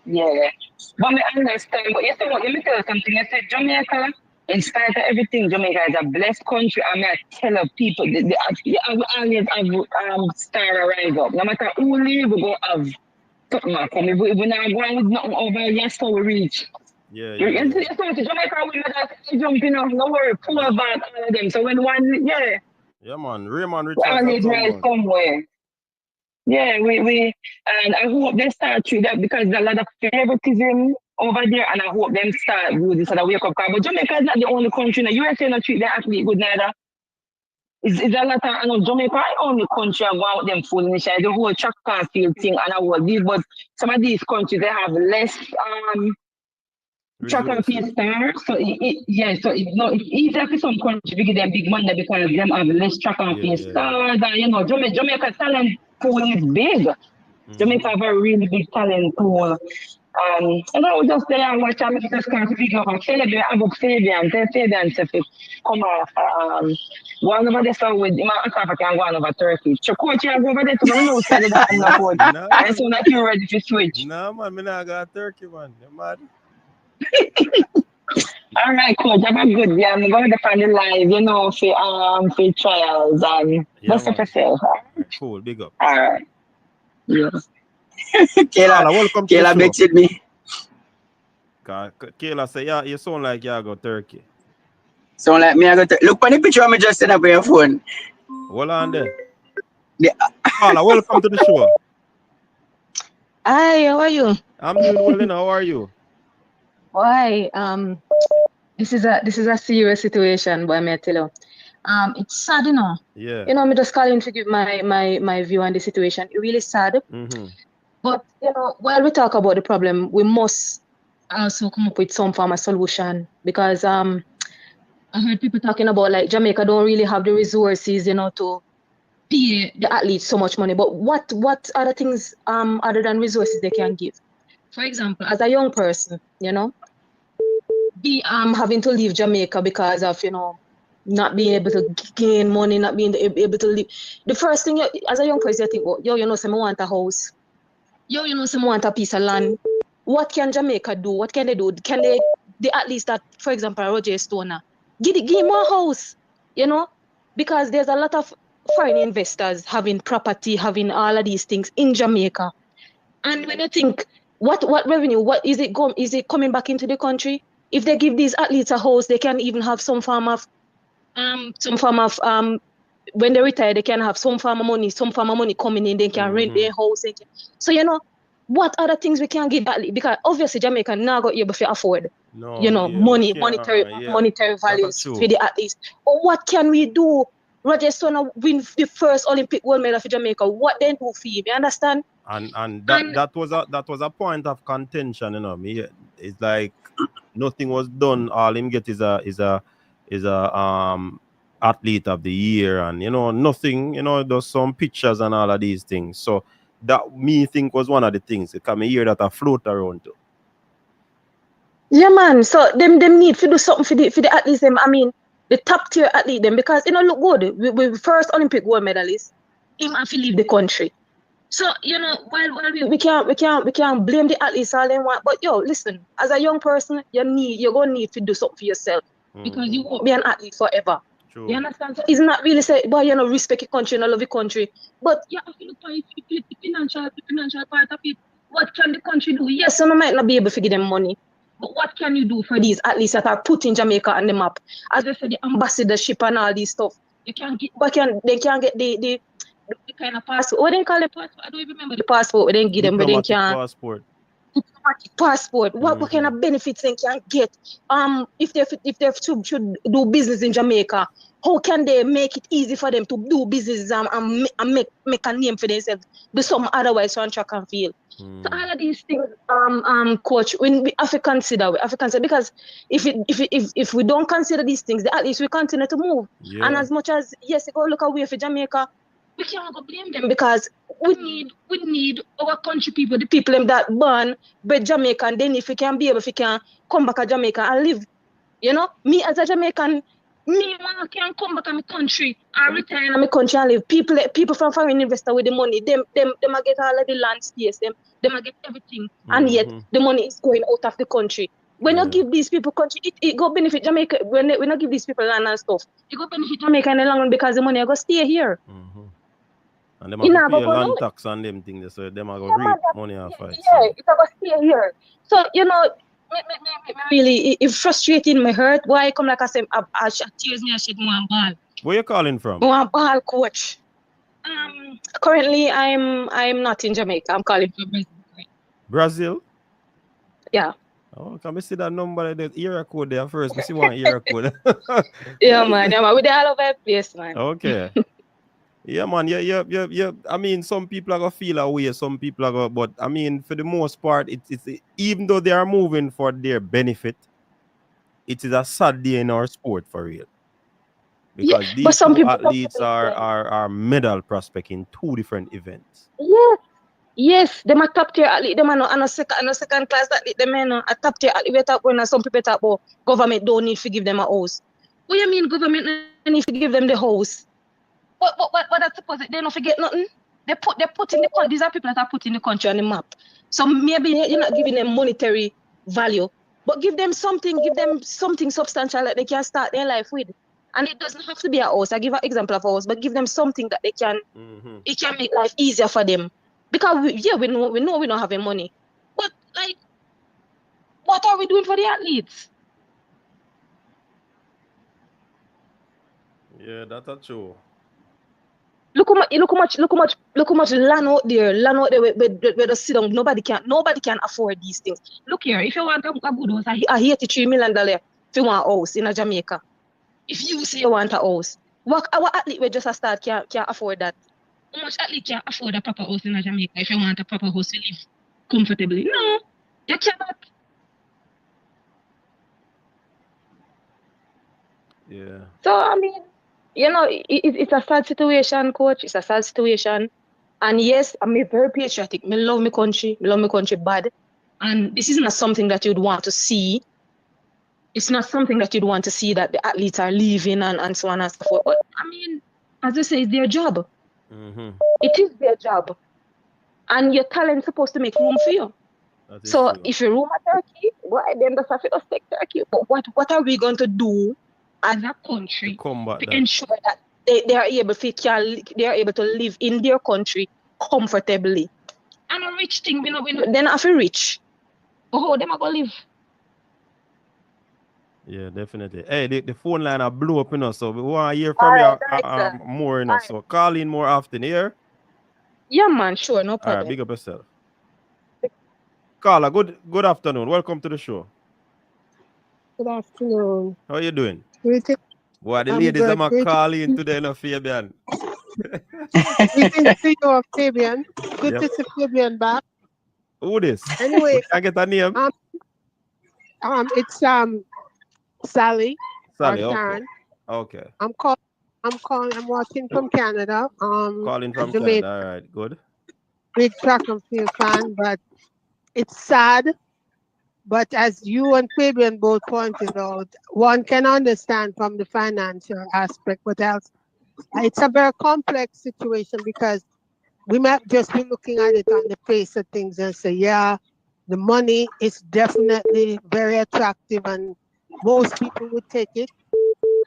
Yeah. But I understand. But you see what, let me tell you something. You said Jamaica, in spite of everything, Jamaica is a blessed country. I mean, I tell people, I will always have star rise up. No matter who leave, we go have something like that. If we not going with nothing over here, that's how we reach. Yeah. You see, Jamaica, we not jumping off, no worry, pull about all of them. So when one, yeah. Yeah, man. Raymond We Richards always rise somewhere. Yeah, we and I hope they start treat that because there's a lot of favoritism over there, and I hope them start do this and a wake up call. But Jamaica is not the only country. Now USA not treat their athlete good neither. It's a lot of I know Jamaica is the only country I want them full initiative, the whole track and field thing and all these, but some of these countries they have less track and field stars. So it's easier for some countries to give them big money because them have less track and field stars. And you know, Jamaica talent pool is big. Jamaica have a really big talent pool. And I was just there and watch and just can't figure out Fabian, I book Fabian to come off. One over there so with my African one over Turkey. So coach, you go over there to the north side of the court. And so that you're ready to switch. No man, me not got Turkey man. You mad? All right, coach. Have a good day. I'm going to find the live, you know, for trials and best of yourself. Cool, big up. All right. Yeah. Kayla, welcome to Kayla begs me. Kayla say, yeah, you sound like you go Turkey. Sound like me, I got look on the picture I just sent up on your phone. Hold on there. Yeah. Carla, welcome to the show. Hi, how are you? I'm doing well, you know. How are you? Why? This is a serious situation, but I tell you. It's sad, you know. Yeah. You know, I'm just calling to give my view on the situation. It's really sad. Mm-hmm. But you know, while we talk about the problem, we must also come up with some form of solution because I heard people talking about like Jamaica don't really have the resources, you know, to pay the athletes so much money. But what other things other than resources they can give? For example, as a young person, you know, be having to leave Jamaica because of, you know, not being able to gain money, not being able to live. The first thing as a young person, you think, oh, yo, you know, someone want a house. Yo, you know, someone want a piece of land. What can Jamaica do? What can they do? Can they at least that, for example, Roje Stona, give him a house, you know? Because there's a lot of foreign investors having property, having all of these things in Jamaica. And when you think, what revenue, what is it coming back into the country? If they give these athletes a house, they can even have some form of when they retire, they can have some form of money coming in, they can rent their house. So, you know, what other things we can give athletes? Because obviously Jamaica now got able to afford, monetary values for the athletes. But what can we do? Roje Stona win the first Olympic gold medal for Jamaica. What then do for him? You understand? And that was a point of contention, you know. It's like nothing was done. All him get is a athlete of the year, and you know nothing. You know, there's some pictures and all of these things. So that me think was one of the things. Because I hear that I float around too. Yeah, man. So them need to do something for the athletes. Them, I mean, the top tier athlete them because you know look good. We first Olympic gold medalist. Him have to leave the country. So you know, while we can't blame the athletes all they want. But yo, listen, as a young person, you're gonna need to do something for yourself because you won't be an athlete forever. True. You understand? So it's not really say, boy, you know, respect your country and love your country. But you have to look at the financial part of it. What can the country do? Yes, some might not be able to give them money. But what can you do for these athletes that are putting Jamaica on the map? As they say, the ambassadorship and all this stuff. They can't get the kind of passport. What they call the passport? I don't even remember the passport. What they give them, but they can't. Passport. Diplomatic passport. What kind of benefits they can get? If they should do business in Jamaica, how can they make it easy for them to do business and make a name for themselves, do something otherwise on track and field. So all of these things, coach, when we have to consider, because if we don't consider these things, at least we continue to move. Yeah. And as much as yes, they go look away for Jamaica, we can't go blame them because we need our country people, the people them that born but Jamaica, and then if we can come back to Jamaica and live, you know, me as a Jamaican. Me man can come back to my country and retire in my country and live. People from foreign investor with the money, them a get all of the land space, them a get everything, and yet the money is going out of the country. When you give these people country, it go benefit Jamaica. When you give these people land and stuff, it go benefit Jamaica in the long run because the money are go stay here. And them have to pay land tax on them things, so them are going to reap money off it. Yeah, it's going to stay here. So, you know, really, it's frustrating, me hurt. Why come like I say, I tears me, I shed one ball. Where you calling from? One ball, coach. Currently, I'm not in Jamaica. I'm calling from Brazil. Brazil? Yeah. Oh, can we see that number? There's area code there first. We see one area code. Yeah, man. We're all over the place, man. Okay. Yeah, man. Yeah. I mean, some people are gonna feel away. Some people are gonna, but I mean, for the most part, it's even though they are moving for their benefit, it is a sad day in our sport for real. Because these two athletes are medal prospect in two different events. Yes, them are top tier athlete. Them are not second class athlete. Them are a top tier athlete. We talk when some people talk about government don't need to give them a house. What do you mean government need to give them the house? What that's supposed they don't forget nothing. They put in the country. These are people that are put in the country on the map. So maybe you're not giving them monetary value, but give them something substantial that they can start their life with. And it doesn't have to be a house. I give an example of a house, but give them something that they can it can make life easier for them. Because we know we don't have any money. But like what are we doing for the athletes? Yeah, that's true. Look how much land out there where they sit down. Nobody can afford these things. Look here, if you want a good house, I $83 million if you want a house in Jamaica. If you say you want a house, our athlete will just start can't afford that. How much athlete can afford a proper house in Jamaica if you want a proper house to live comfortably? No, you cannot. Yeah. So I mean, you know, it's a sad situation, coach. It's a sad situation. And yes, I'm very patriotic. I love my country. Bad. And this is not something that you'd want to see. It's not something that you'd want to see that the athletes are leaving and so on and so forth. But I mean, as I say, it's their job. It is their job. And your talent's supposed to make room for you. So if you room a turkey, well, then that's a take turkey. But what are we going to do as a country to ensure that they are able to live in their country comfortably? And a rich thing, they're not rich. But how them are going to live? Yeah, definitely. Hey, the phone line are blew up, so we want to hear from you more, so call in more often here. Yeah, man, sure, no problem. All right, big up yourself. Carla, good afternoon. Welcome to the show. Good afternoon. How are you doing? Well, the ladies are calling today, no Fabian. Greetings to you, Fabian. Good to see Fabian back. Who this? Anyway, I get a name. It's Sally. Okay. I'm watching from Canada. Calling from Jamaica. Canada. All right, good. Big track and field fan, but it's sad. But as you and Fabian both pointed out, one can understand from the financial aspect, but else it's a very complex situation because we might just be looking at it on the face of things and say, yeah, the money is definitely very attractive and most people would take it.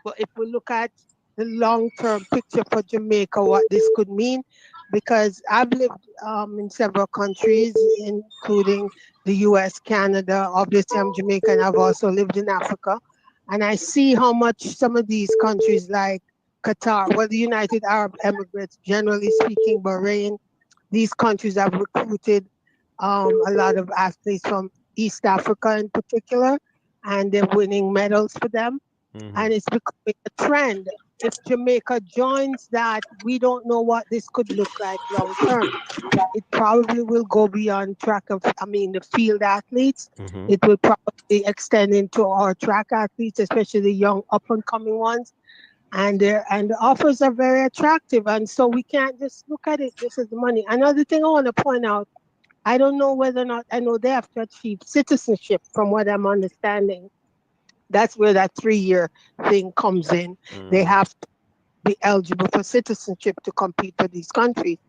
But if we look at the long-term picture for Jamaica, what this could mean, because I've lived in several countries, including the US, Canada, obviously I'm Jamaican, I've also lived in Africa, and I see how much some of these countries like Qatar, well, the United Arab Emirates, generally speaking, Bahrain, these countries have recruited a lot of athletes from East Africa in particular, and they're winning medals for them. And it's becoming a trend. if Jamaica joins that, we don't know what this could look like long term. It probably will go beyond the field athletes. Mm-hmm. It will probably extend into our track athletes, especially the young up and coming ones. And the offers are very attractive. And so we can't just look at it just as money. Another thing I want to point out, I don't know whether or not, I know they have to achieve citizenship from what I'm understanding. That's where that 3-year thing comes in. They have to be eligible for citizenship to compete for these countries.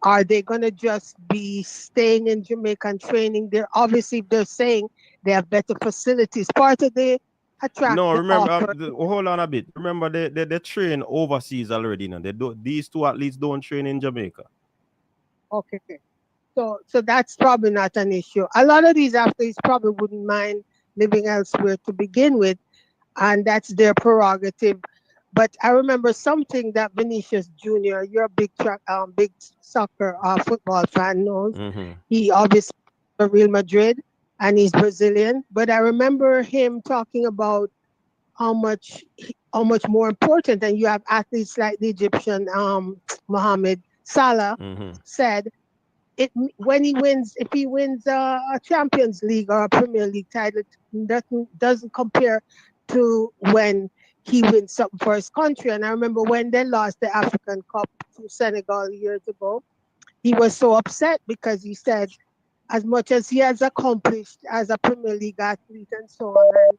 Are they going to just be staying in Jamaica and training there? Obviously, they're saying they have better facilities. Part of the No, remember, offer. hold on a bit. Remember, they train overseas already. Now, these two athletes don't train in Jamaica. Okay. So that's probably not an issue. A lot of these athletes probably wouldn't mind living elsewhere to begin with, and that's their prerogative. But I remember something that Vinicius Jr., you're a big soccer football fan, knows. Mm-hmm. He obviously for Real Madrid and he's Brazilian. But I remember him talking about how much more important, and you have athletes like the Egyptian Mohamed Salah said it when he wins, if he wins a Champions League or a Premier League title, doesn't compare to when he wins something for his country. And I remember when they lost the African Cup to Senegal years ago, he was so upset because he said, as much as he has accomplished as a Premier League athlete and so on,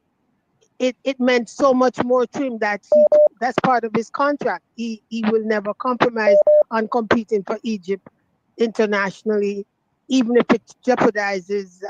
and it meant so much more to him that that's part of his contract. He will never compromise on competing for Egypt internationally, even if it jeopardizes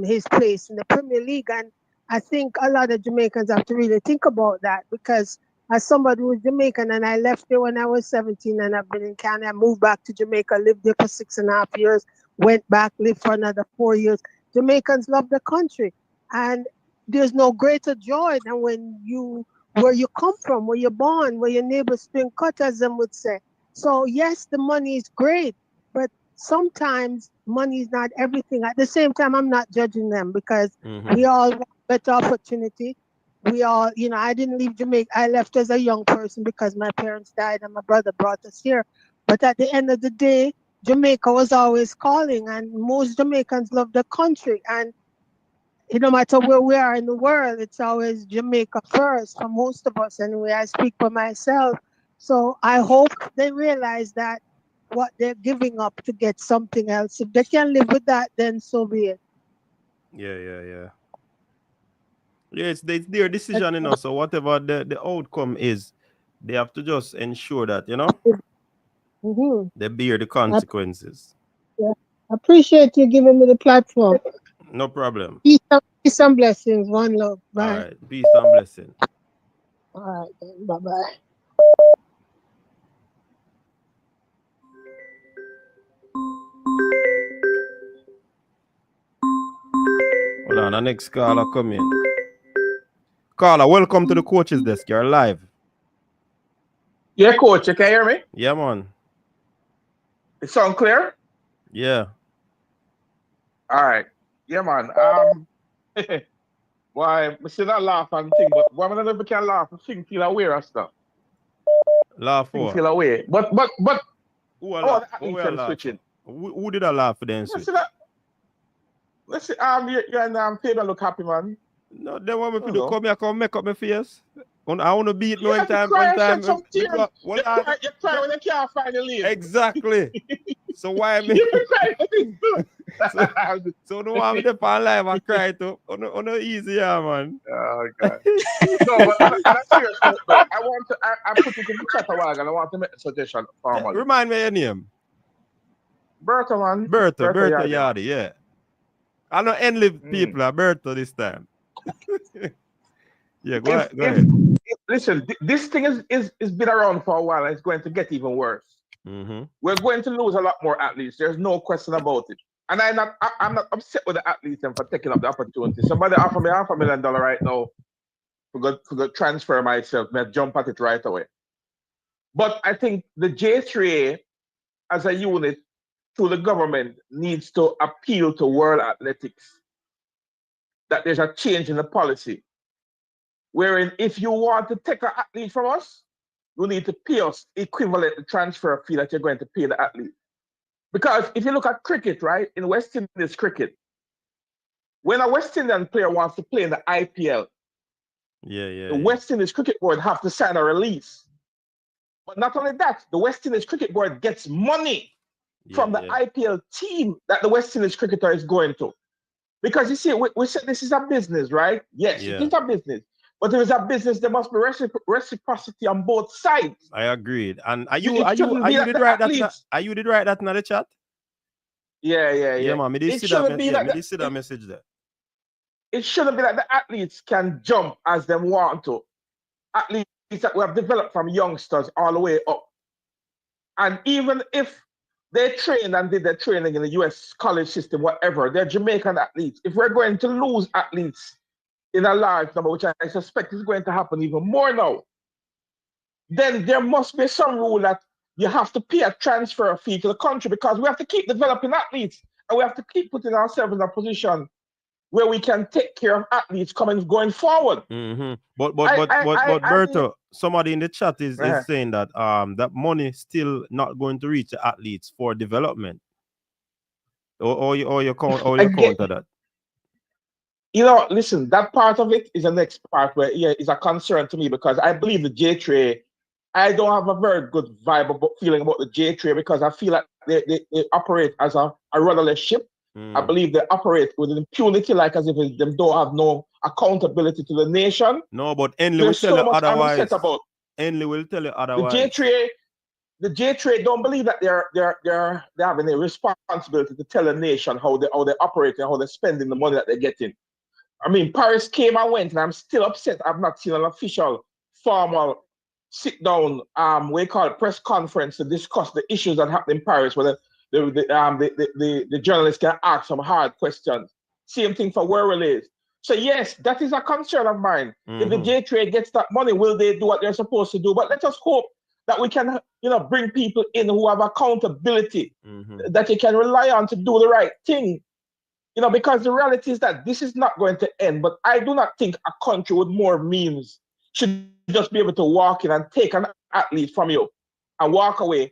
his place in the Premier League. And I think a lot of Jamaicans have to really think about that, because as somebody who's Jamaican, and I left there when I was 17 and I've been in Canada, I moved back to Jamaica, lived there for 6.5 years, went back, lived for another 4 years. Jamaicans love the country. And there's no greater joy than where you come from, where you're born, where your neighbors spring cut, as them would say. So yes, the money is great, but sometimes money is not everything. At the same time, I'm not judging them, because we all want better opportunity. We all, I didn't leave Jamaica. I left as a young person because my parents died and my brother brought us here. But at the end of the day, Jamaica was always calling, and most Jamaicans love the country. And no matter where we are in the world, it's always Jamaica first for most of us. Anyway, I speak for myself. So I hope they realize that what they're giving up to get something else. If they can live with that, then so be it. Yeah, it's their decision, so whatever the outcome is, they have to just ensure that, they bear the consequences. I appreciate you giving me the platform. No problem. Peace and blessings. One love. Bye. All right. Peace and blessing. All right. Bye-bye. Hold on, the next caller come in. Caller, welcome to the coach's desk. You're live. Yeah, coach, you can hear me? Yeah, man. It sound clear? Yeah. All right. Yeah, man. Why, I still not laugh and think, but why I never can laugh and think, feel aware of stuff. Laugh for? Feel aware. But who laugh? Switching. Who did I laugh for then switch? Listen, you and Fabian look happy, man. No, they want me to do come here, come make up my face. I want to beat no one time. You cry when you can't find the lane. Exactly. So why me? You cry. So no one with the pan live and cry too. On no easy, yeah, man. Oh God. No, but on a serious note, though, I put it in the chat a while ago, and I want to make a suggestion formally. Remind me your name. Bertha, man. Bertha Yardi, yeah. I know any people are Bertha this time. Yeah, go ahead. Listen, this thing is been around for a while, and it's going to get even worse. We're going to lose a lot more athletes. There's no question about it. And I'm not upset with the athletes and for taking up the opportunity. Somebody offer me $500,000 right now for go transfer myself. May I jump at it right away. But I think the JAAA as a unit through the government needs to appeal to world athletics that there's a change in the policy. Wherein if you want to take an athlete from us, you need to pay us equivalent to transfer fee that you're going to pay the athlete. Because if you look at cricket, right, in West Indies cricket, when a West Indian player wants to play in the IPL, the West Indies Cricket Board have to sign a release. But not only that, the West Indies Cricket Board gets money from the IPL team that the West Indies cricketer is going to. Because you see, we said this is a business, right? Yes, it is a business. But if it's a business, there must be reciprocity on both sides. I agreed. And are you did write that in the chat? Yeah, man. Me did see that message there. It shouldn't be like the athletes can jump as they want to. Athletes that we have developed from youngsters all the way up. And even if they trained and did their training in the US college system, whatever, they're Jamaican athletes. If we're going to lose athletes in a large number, which I suspect is going to happen even more now, then there must be some rule that you have to pay a transfer fee to the country, because we have to keep developing athletes and we have to keep putting ourselves in a position where we can take care of athletes going forward. But Berto, somebody in the chat is saying that that money still not going to reach the athletes for development. Or you counter that. You know, listen, that part of it is the next part where is a concern to me, because I believe the JAAA, I don't have a very good feeling about the JAAA, because I feel like they operate as a rudderless ship. I believe they operate with impunity, like as if they don't have no accountability to the nation. No, but Enley will tell you otherwise. Enley will tell you otherwise. The JAAA don't believe that they're having a responsibility to tell the nation how they operate and how they're spending the money that they're getting. I mean, Paris came and went, and I'm still upset. I've not seen an official, formal sit-down, press conference to discuss the issues that happen in Paris, where the journalists can ask some hard questions. Same thing for World Relays. So yes, that is a concern of mine. If the JAAA gets that money, will they do what they're supposed to do? But let us hope that we can, bring people in who have accountability, that you can rely on to do the right thing. Because the reality is that this is not going to end. But I do not think a country with more means should just be able to walk in and take an athlete from you and walk away,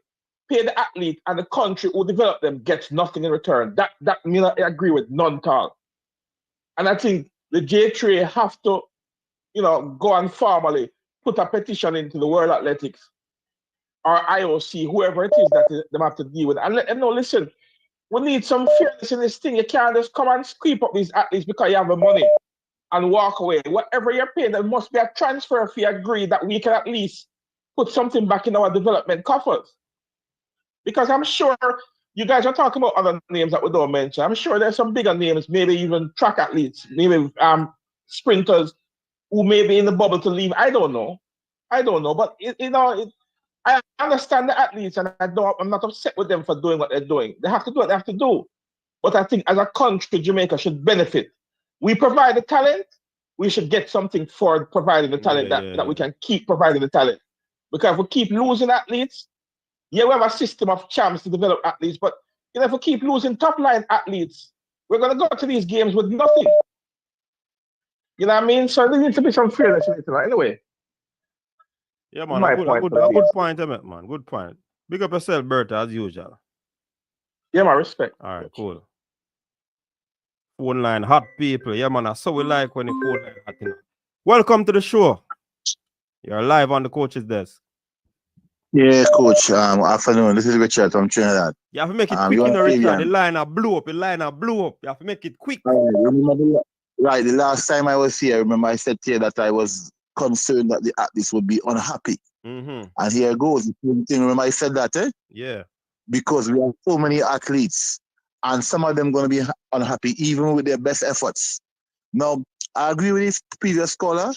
pay the athlete, and the country who developed them gets nothing in return. That I agree with none at all. And I think the JAAA have to, go and formally put a petition into the World Athletics or IOC, whoever it is that they have to deal with, and let them know, listen, we need some fairness in this thing. You can't just come and sweep up these athletes because you have the money and walk away. Whatever you're paying, there must be a transfer fee agreed that we can at least put something back in our development coffers. Because I'm sure you guys are talking about other names that we don't mention. I'm sure there's some bigger names, maybe even track athletes, maybe sprinters who may be in the bubble to leave. I don't know. But I understand the athletes, and I'm not upset with them for doing what they're doing. They have to do what they have to do. But I think as a country, Jamaica should benefit. We provide the talent. We should get something for providing the talent that we can keep providing the talent. Because if we keep losing athletes, we have a system of champs to develop athletes. But if we keep losing top-line athletes, we're going to go to these games with nothing. You know what I mean? So there needs to be some fairness in it. Anyway. Yeah, man, a good point, man. Good point. Big up yourself, Berta, as usual. Yeah, my respect. All right, cool. Phone line, hot people. Yeah, man, that's so we like when the phone line hot. Welcome to the show. You're live on the coach's desk. Yeah, coach. Afternoon. This is Richard from Trinidad. You have to make it quick, Richard. The line blew up. You have to make it quick. Right. The last time I was here, I remember I said here that I was concerned that the athletes would be unhappy. And here goes. Remember I said that, eh? Yeah. Because we have so many athletes, and some of them going to be unhappy even with their best efforts. Now, I agree with this previous caller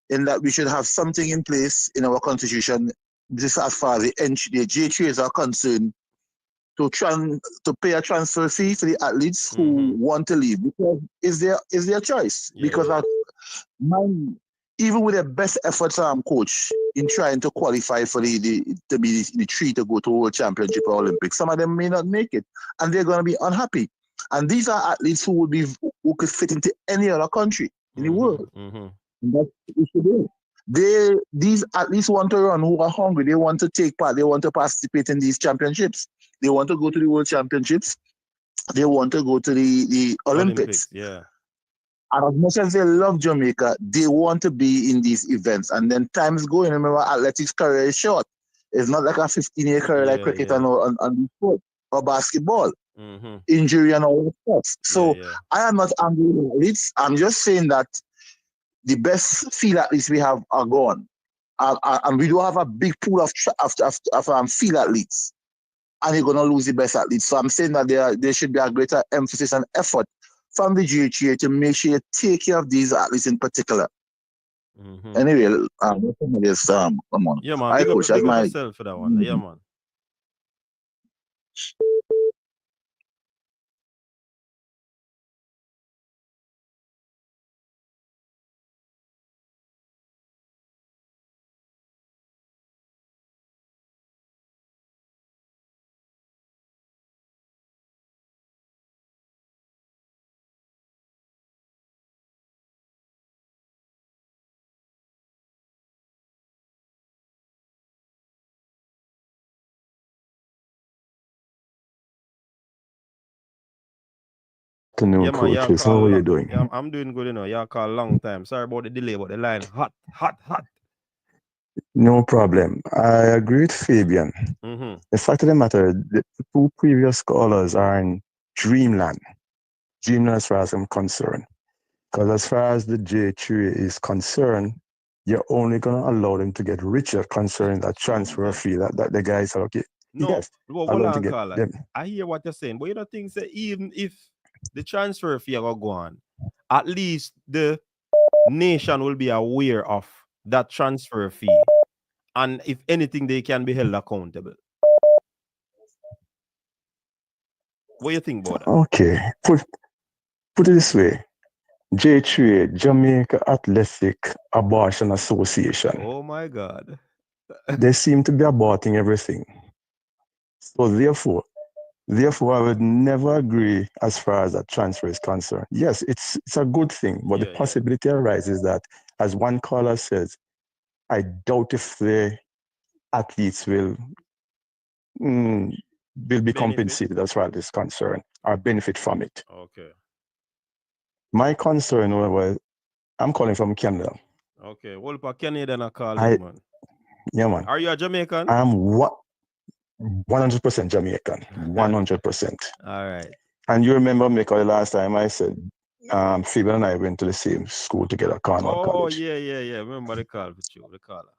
in that we should have something in place in our constitution, just as far as the JAAs are concerned, to pay a transfer fee for the athletes who want to leave, because it's their choice. Because even with their best efforts, coach, in trying to qualify for the three to go to World Championship or Olympics, some of them may not make it, and they're going to be unhappy. And these are athletes who could fit into any other country in the world. And that's what we should do. These athletes want to run who are hungry. They want to take part. They want to participate in these championships. They want to go to the World Championships. They want to go to the Olympics. Yeah. And as much as they love Jamaica, they want to be in these events. And then time's going. Remember, athletics career is short. It's not like a 15-year career like cricket and sport or basketball. Injury and all that stuff. So I am not angry with athletes. I'm just saying that the best field athletes we have are gone. And we don't have a big pool of field athletes. And you're going to lose the best athletes. So I'm saying that there should be a greater emphasis and effort from the JAAA to make sure you take care of these athletes in particular. Anyway, come on. Yeah, man. Big up yourself for that one. Yeah, man. Afternoon, coaches. How are you doing? Yeah, I'm doing good, Y'all call a long time. Sorry about the delay, but the line hot. No problem. I agree with Fabian. The fact of the matter, the two previous callers are in dreamland as far as I'm concerned. Because as far as the JAAA is concerned, you're only going to allow them to get richer concerning that transfer fee that the guys are okay. No, yes, well, hold on, Carla. I hear what you're saying, but you don't think that even if the transfer fee will go on, at least the nation will be aware of that transfer fee. And if anything, they can be held accountable. What do you think about that? Okay. Put it this way. JAAA, Jamaica Athletic Abortion Association. Oh my God. They seem to be aborting everything. So therefore, I would never agree as far as that transfer is concerned. Yes, it's a good thing, but the possibility arises that, as one caller says, I doubt if the athletes will be compensated as far as this is concerned or benefit from it. Okay. My concern, however, I'm calling from Canada. Okay. Well, for Canada, I call you, man. Yeah, man. Are you a Jamaican? I'm 100% Jamaican. 100%. All right. And you remember me, because the last time I said, Fabian and I went to the same school together, Cornwall College. Oh, yeah. Remember the call with you, the caller.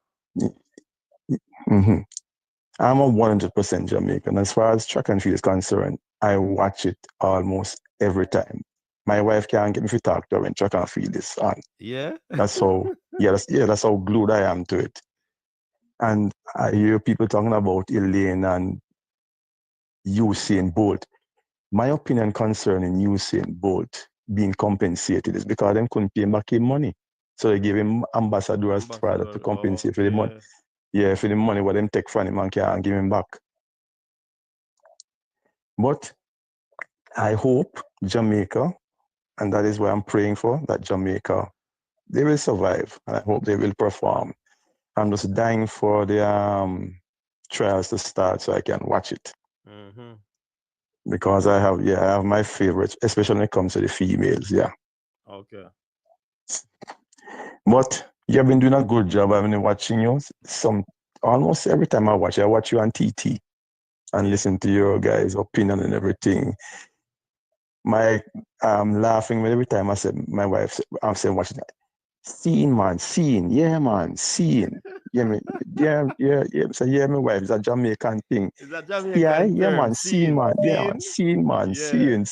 I'm a 100% Jamaican. As far as track and field is concerned, I watch it almost every time. My wife can't get me to talk to her when track and field is on. Yeah? That's how, that's how glued I am to it. And I hear people talking about Elaine and Usain Bolt. My opinion concerning Usain Bolt being compensated is because they couldn't pay him back his money. So they gave him ambassadors to compensate for the money. Yeah, for the money what them take from him and can't give him back. But I hope Jamaica, and that is what I'm praying for, that Jamaica, they will survive. And I hope they will perform. I'm just dying for the trials to start so I can watch it. Because I have my favorites, especially when it comes to the females, Okay. But you've been doing a good job. I've been watching you almost every time I watch you on TT and listen to your guys' opinion and everything. I'm laughing every time I said, my wife, I'm saying, watching that. Scene, man, scene. Yeah, man, scene. Yeah, So, my wife, it's a Jamaican thing. It's a Jamaican term, man, scene, man. Yeah, man, scene, man, scene.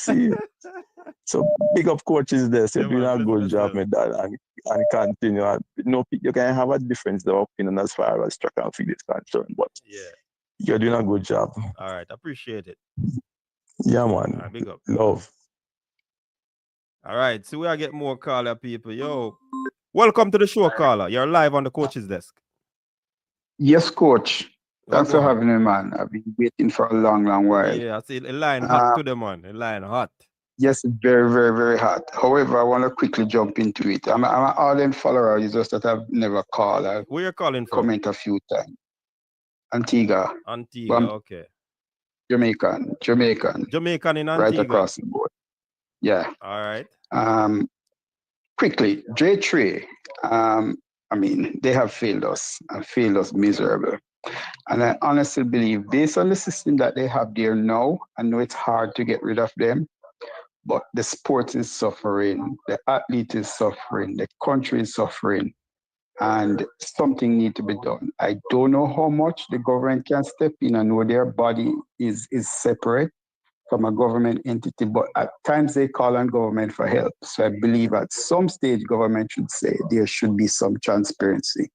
So, big up coaches there. So, doing a good job with that and continue. You can have a difference of opinion as far as track and field is concerned, but you're doing a good job. All right, appreciate it. Yeah, man. Big up. Love. All right, so we get more caller people. Yo, welcome to the show, caller. You're live on the coach's desk. Yes, coach. Thanks for having me, man. I've been waiting for a long while. Yeah, I see the line hot to the man. The line hot. Yes, very, very, very hot. However, I want to quickly jump into it. I'm an ardent follower. It's just that I've never called. I've Where you calling from? comment a few times. Antigua. Okay. Jamaican in Antigua. right across the board. Yeah. All right. Quickly, J3. I mean, they have failed us and failed us miserable. And I honestly believe, based on the system that they have there now, I know it's hard to get rid of them, but the sport is suffering, the athlete is suffering, the country is suffering, and something needs to be done. I don't know how much the government can step in. I know their body is separate from a government entity, but at times they call on government for help. So I believe at some stage government should say there should be some transparency.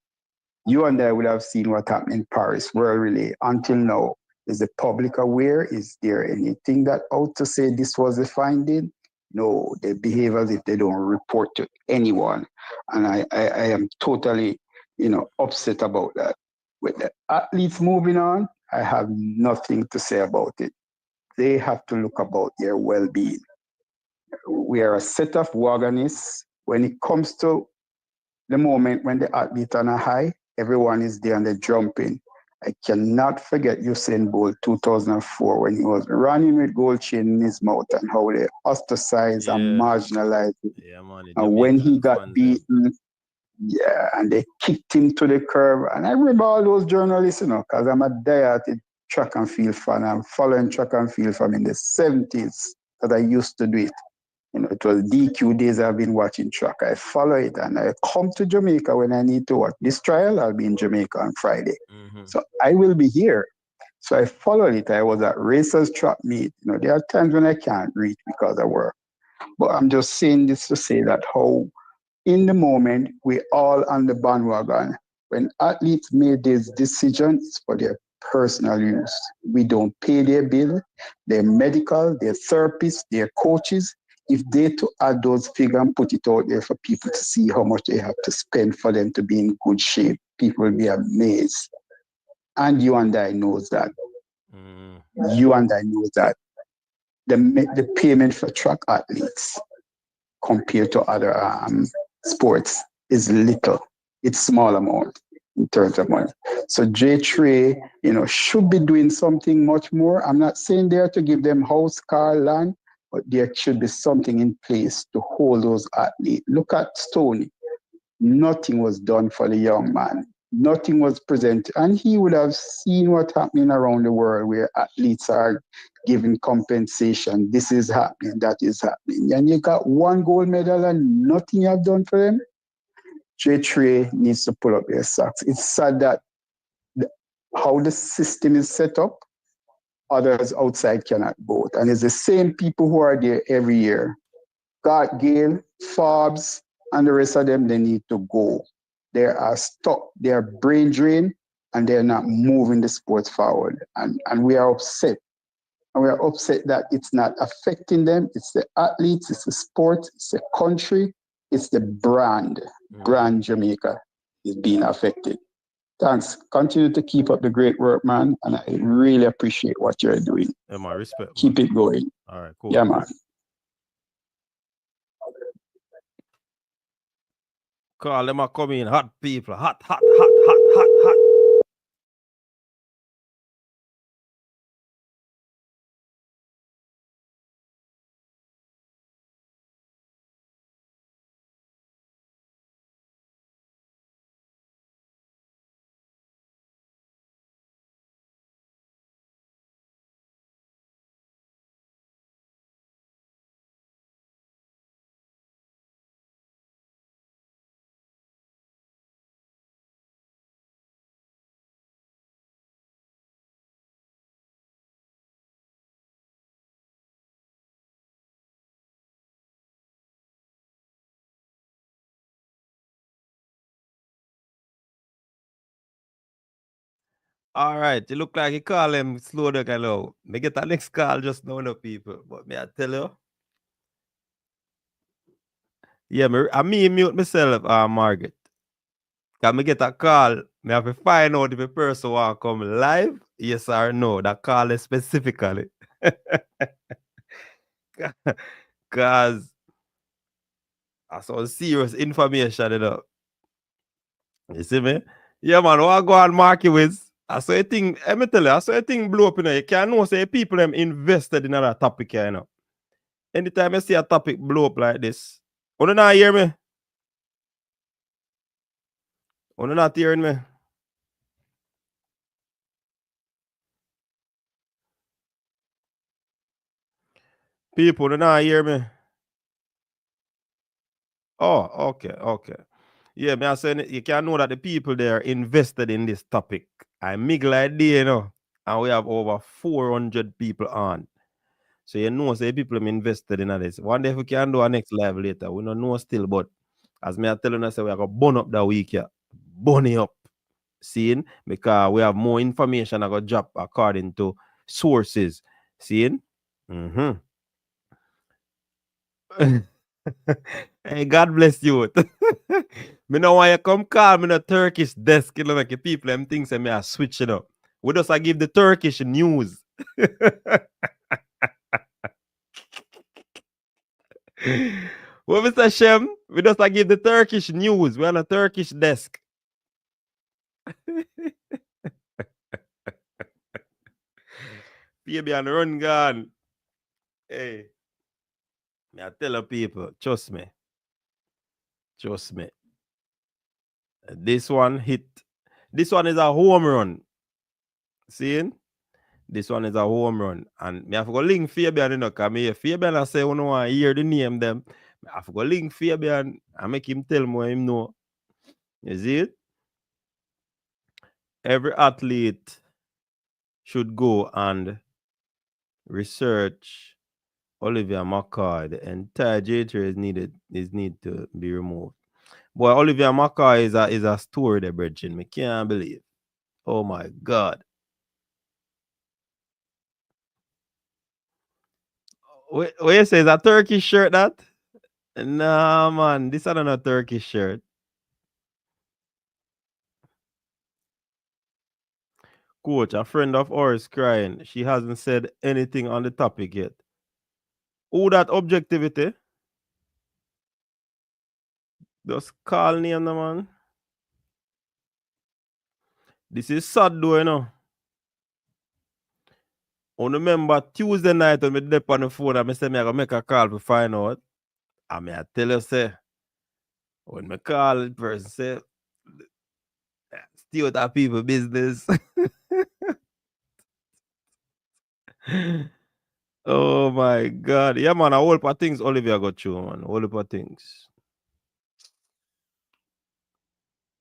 You and I would have seen what happened in Paris World Relay. Until now, is the public aware? Is there anything that out to say this was the finding? No, they behave as if they don't report to anyone. And I am totally, upset about that. With the athletes moving on, I have nothing to say about it. They have to look about their well-being. We are a set of wagonists. When it comes to the moment when the athlete on a high, everyone is there and they're jumping. I cannot forget Usain Bolt 2004 when he was running with gold chain in his mouth and how they ostracized and marginalized him. Yeah, man, and when he got beaten, and they kicked him to the curb. And I remember all those journalists, because I'm a diehard track and field fan. I'm following track and field from in the 70s because I used to do it. It was DQ days I've been watching track. I follow it and I come to Jamaica when I need to watch this trial. I'll be in Jamaica on Friday. So I will be here. So I followed it. I was at Racers Track Meet. There are times when I can't reach because of work. But I'm just saying this to say that how in the moment we all on the bandwagon. When athletes made this decision, it's for their personal use. We don't pay their bill, their medical, their therapists, their coaches. If they to add those figures and put it out there for people to see how much they have to spend for them to be in good shape, people will be amazed. And you and I knows that. You and I know that the payment for track athletes compared to other sports is little. It's small amount in terms of money. So J3, should be doing something much more. I'm not saying there to give them house, car, land, but there should be something in place to hold those athletes. Look at Stoney. Nothing was done for the young man. Nothing was presented. And he would have seen what's happening around the world where athletes are given compensation. This is happening, that is happening. And you got one gold medal and nothing you have done for them. J3 needs to pull up their socks. It's sad that how the system is set up, others outside cannot vote. And it's the same people who are there every year. God, Gale, Forbes, and the rest of them, they need to go. They are stuck, they are brain drained, and they're not moving the sports forward. And we are upset. And we are upset that it's not affecting them. It's the athletes, it's the sport, it's the country, it's the brand. Brand Jamaica is being affected. Thanks. Continue to keep up the great work, man. And I really appreciate what you're doing. Yeah, man, respect. Keep it going. All right, cool. Yeah, man. Call them a come in. Hot people. Hot. All right, you look like you call him slow down hello. Me get the next call just now, no people. But me I tell you. Yeah, I mute myself, Margaret. Can me get a call? Me have to find out if a person want to come live, yes or no. That call is specifically. Cause that's some serious information, you know. You see me? Yeah, man, what go on market with? I saw a thing, let me tell you, I saw a thing blow up, you know. You can't know, say people them invested in another topic, you know. Anytime I see a topic blow up like this, you not hear me? You not hearing me? People, you not hear me? Oh, okay. Yeah, me I saying you can know that the people there invested in this topic. I miggle idea, you know, and we have over 400 people on. So you know, say people have invested in this. One day if we can do a next live later, we don't know still, but as me I telling us, we are gonna burn up that week here. Burn it up. Seeing? Because we have more information I got drop according to sources. Seeing? Mm-hmm. Hey, God bless you. Me know why you come call me the Turkish desk, you know, like people them things and me are switching up. We just I give the Turkish news. What Mr. Shem? We just I give the Turkish news. We're on a Turkish desk. Baby and run gone. Hey. Me I tell the people, trust me. Trust me. This one hit. This one is a home run. Seeing? This one is a home run. And me have to go link Fabian, you know, because me Fabian I say, you know, I hear the name them. I have to go link Fabian and make him tell me what him know. You see it? Every athlete should go and research Olivia McCoy. The entire J3 is need to be removed. Boy, Olivia McCoy is a story there, Bridget. Me can't believe. Oh my God. What you say? Is a Turkish shirt that? Nah, man. This is not a Turkish shirt. Coach, a friend of ours crying. She hasn't said anything on the topic yet. Who that objectivity? Just call name, no, man. This is sad though, you know. I remember Tuesday night when I dip on the phone and I said I gotta make a call to find out. And I tell you, say, when I call the person, say, steal that people business. Oh my God. Yeah, man, a whole lot of things Olivia got through, man. A whole lot of things.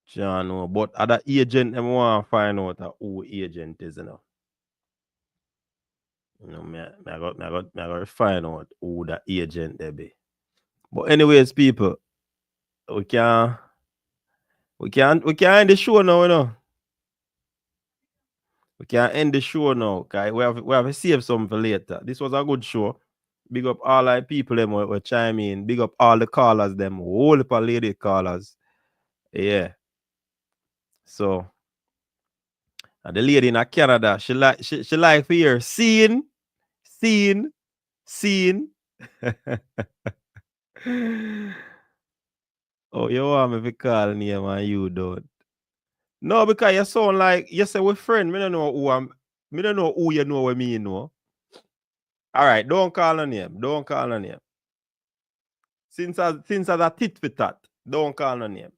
John, but other agent, them want to find out who agent is, you know. You know, I got find out who the agent they be. But anyways, people, we can end the show now, you know. We can end the show now, okay? We have to save some for later. This was a good show. Big up all our people them were chime in. Big up all the callers them, whole heap of lady callers. Yeah. So and the lady in Canada, she like to hear scene. Oh, you want me to call name and you don't. No, because you sound like you say we're friend. Me don't know who you know what me you know. Alright, don't call a name. Don't call a name. Since as a tit for tat, don't call a name.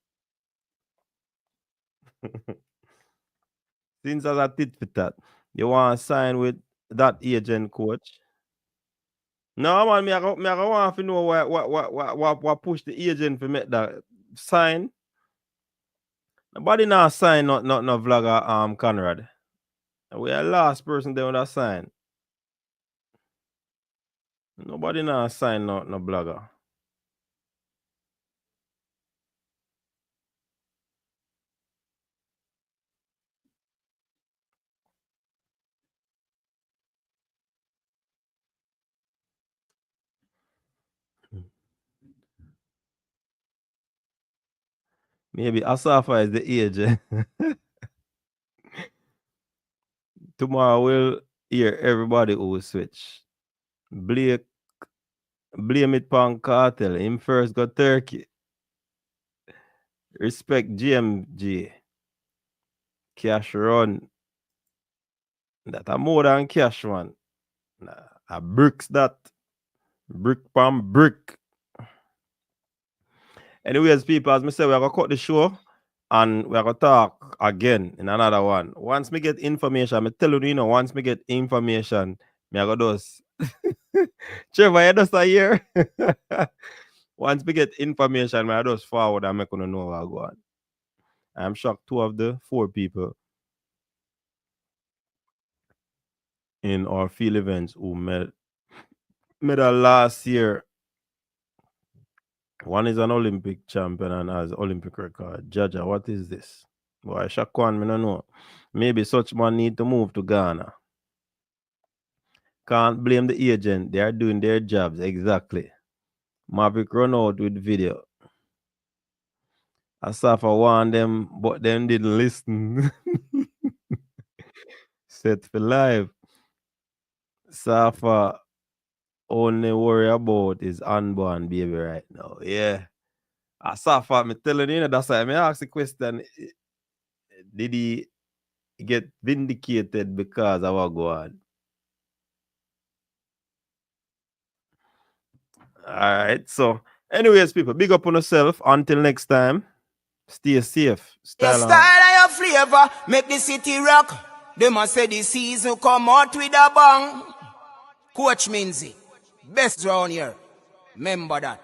Since as a tit for tat. You want to sign with that agent, coach? No, man, me I want to know what push the agent to make that sign. Nobody now sign no vlogger Conrad. We are the last person there with that sign. Nobody now sign no blogger. Maybe Asafa is the agent. Tomorrow we'll hear everybody who will switch. Blake, Blame it on cartel. Him first got Turkey. Respect GMG. Cash run. That a more than cash one. A bricks that. Brick palm brick. Anyways, people, as I said, we're going to cut the show and we're going to talk again in another one. Once me get information, I'm telling you, once me get information, me I go do Trevor, you just a year. Once we get information, I just forward and make you know what go on. I'm shocked 2 of the 4 people in our field events who medal last year. One is an Olympic champion and has Olympic record. Jaja, what is this? Boy, Shakwan, me no know. Maybe such man need to move to Ghana. Can't blame the agent. They are doing their jobs. Exactly. Mavic run out with video. I saw for one them, but them didn't listen. Set for live. Safa only worry about his unborn baby right now. Yeah. Safa, me telling you, that's why I ask the question. Did he get vindicated because of what go on? Alright, so anyways, people, big up on yourself. Until next time, stay safe. Your style and your flavor make the city rock. They must say the season come out with a bang. Coach Minzy, best round here. Remember that.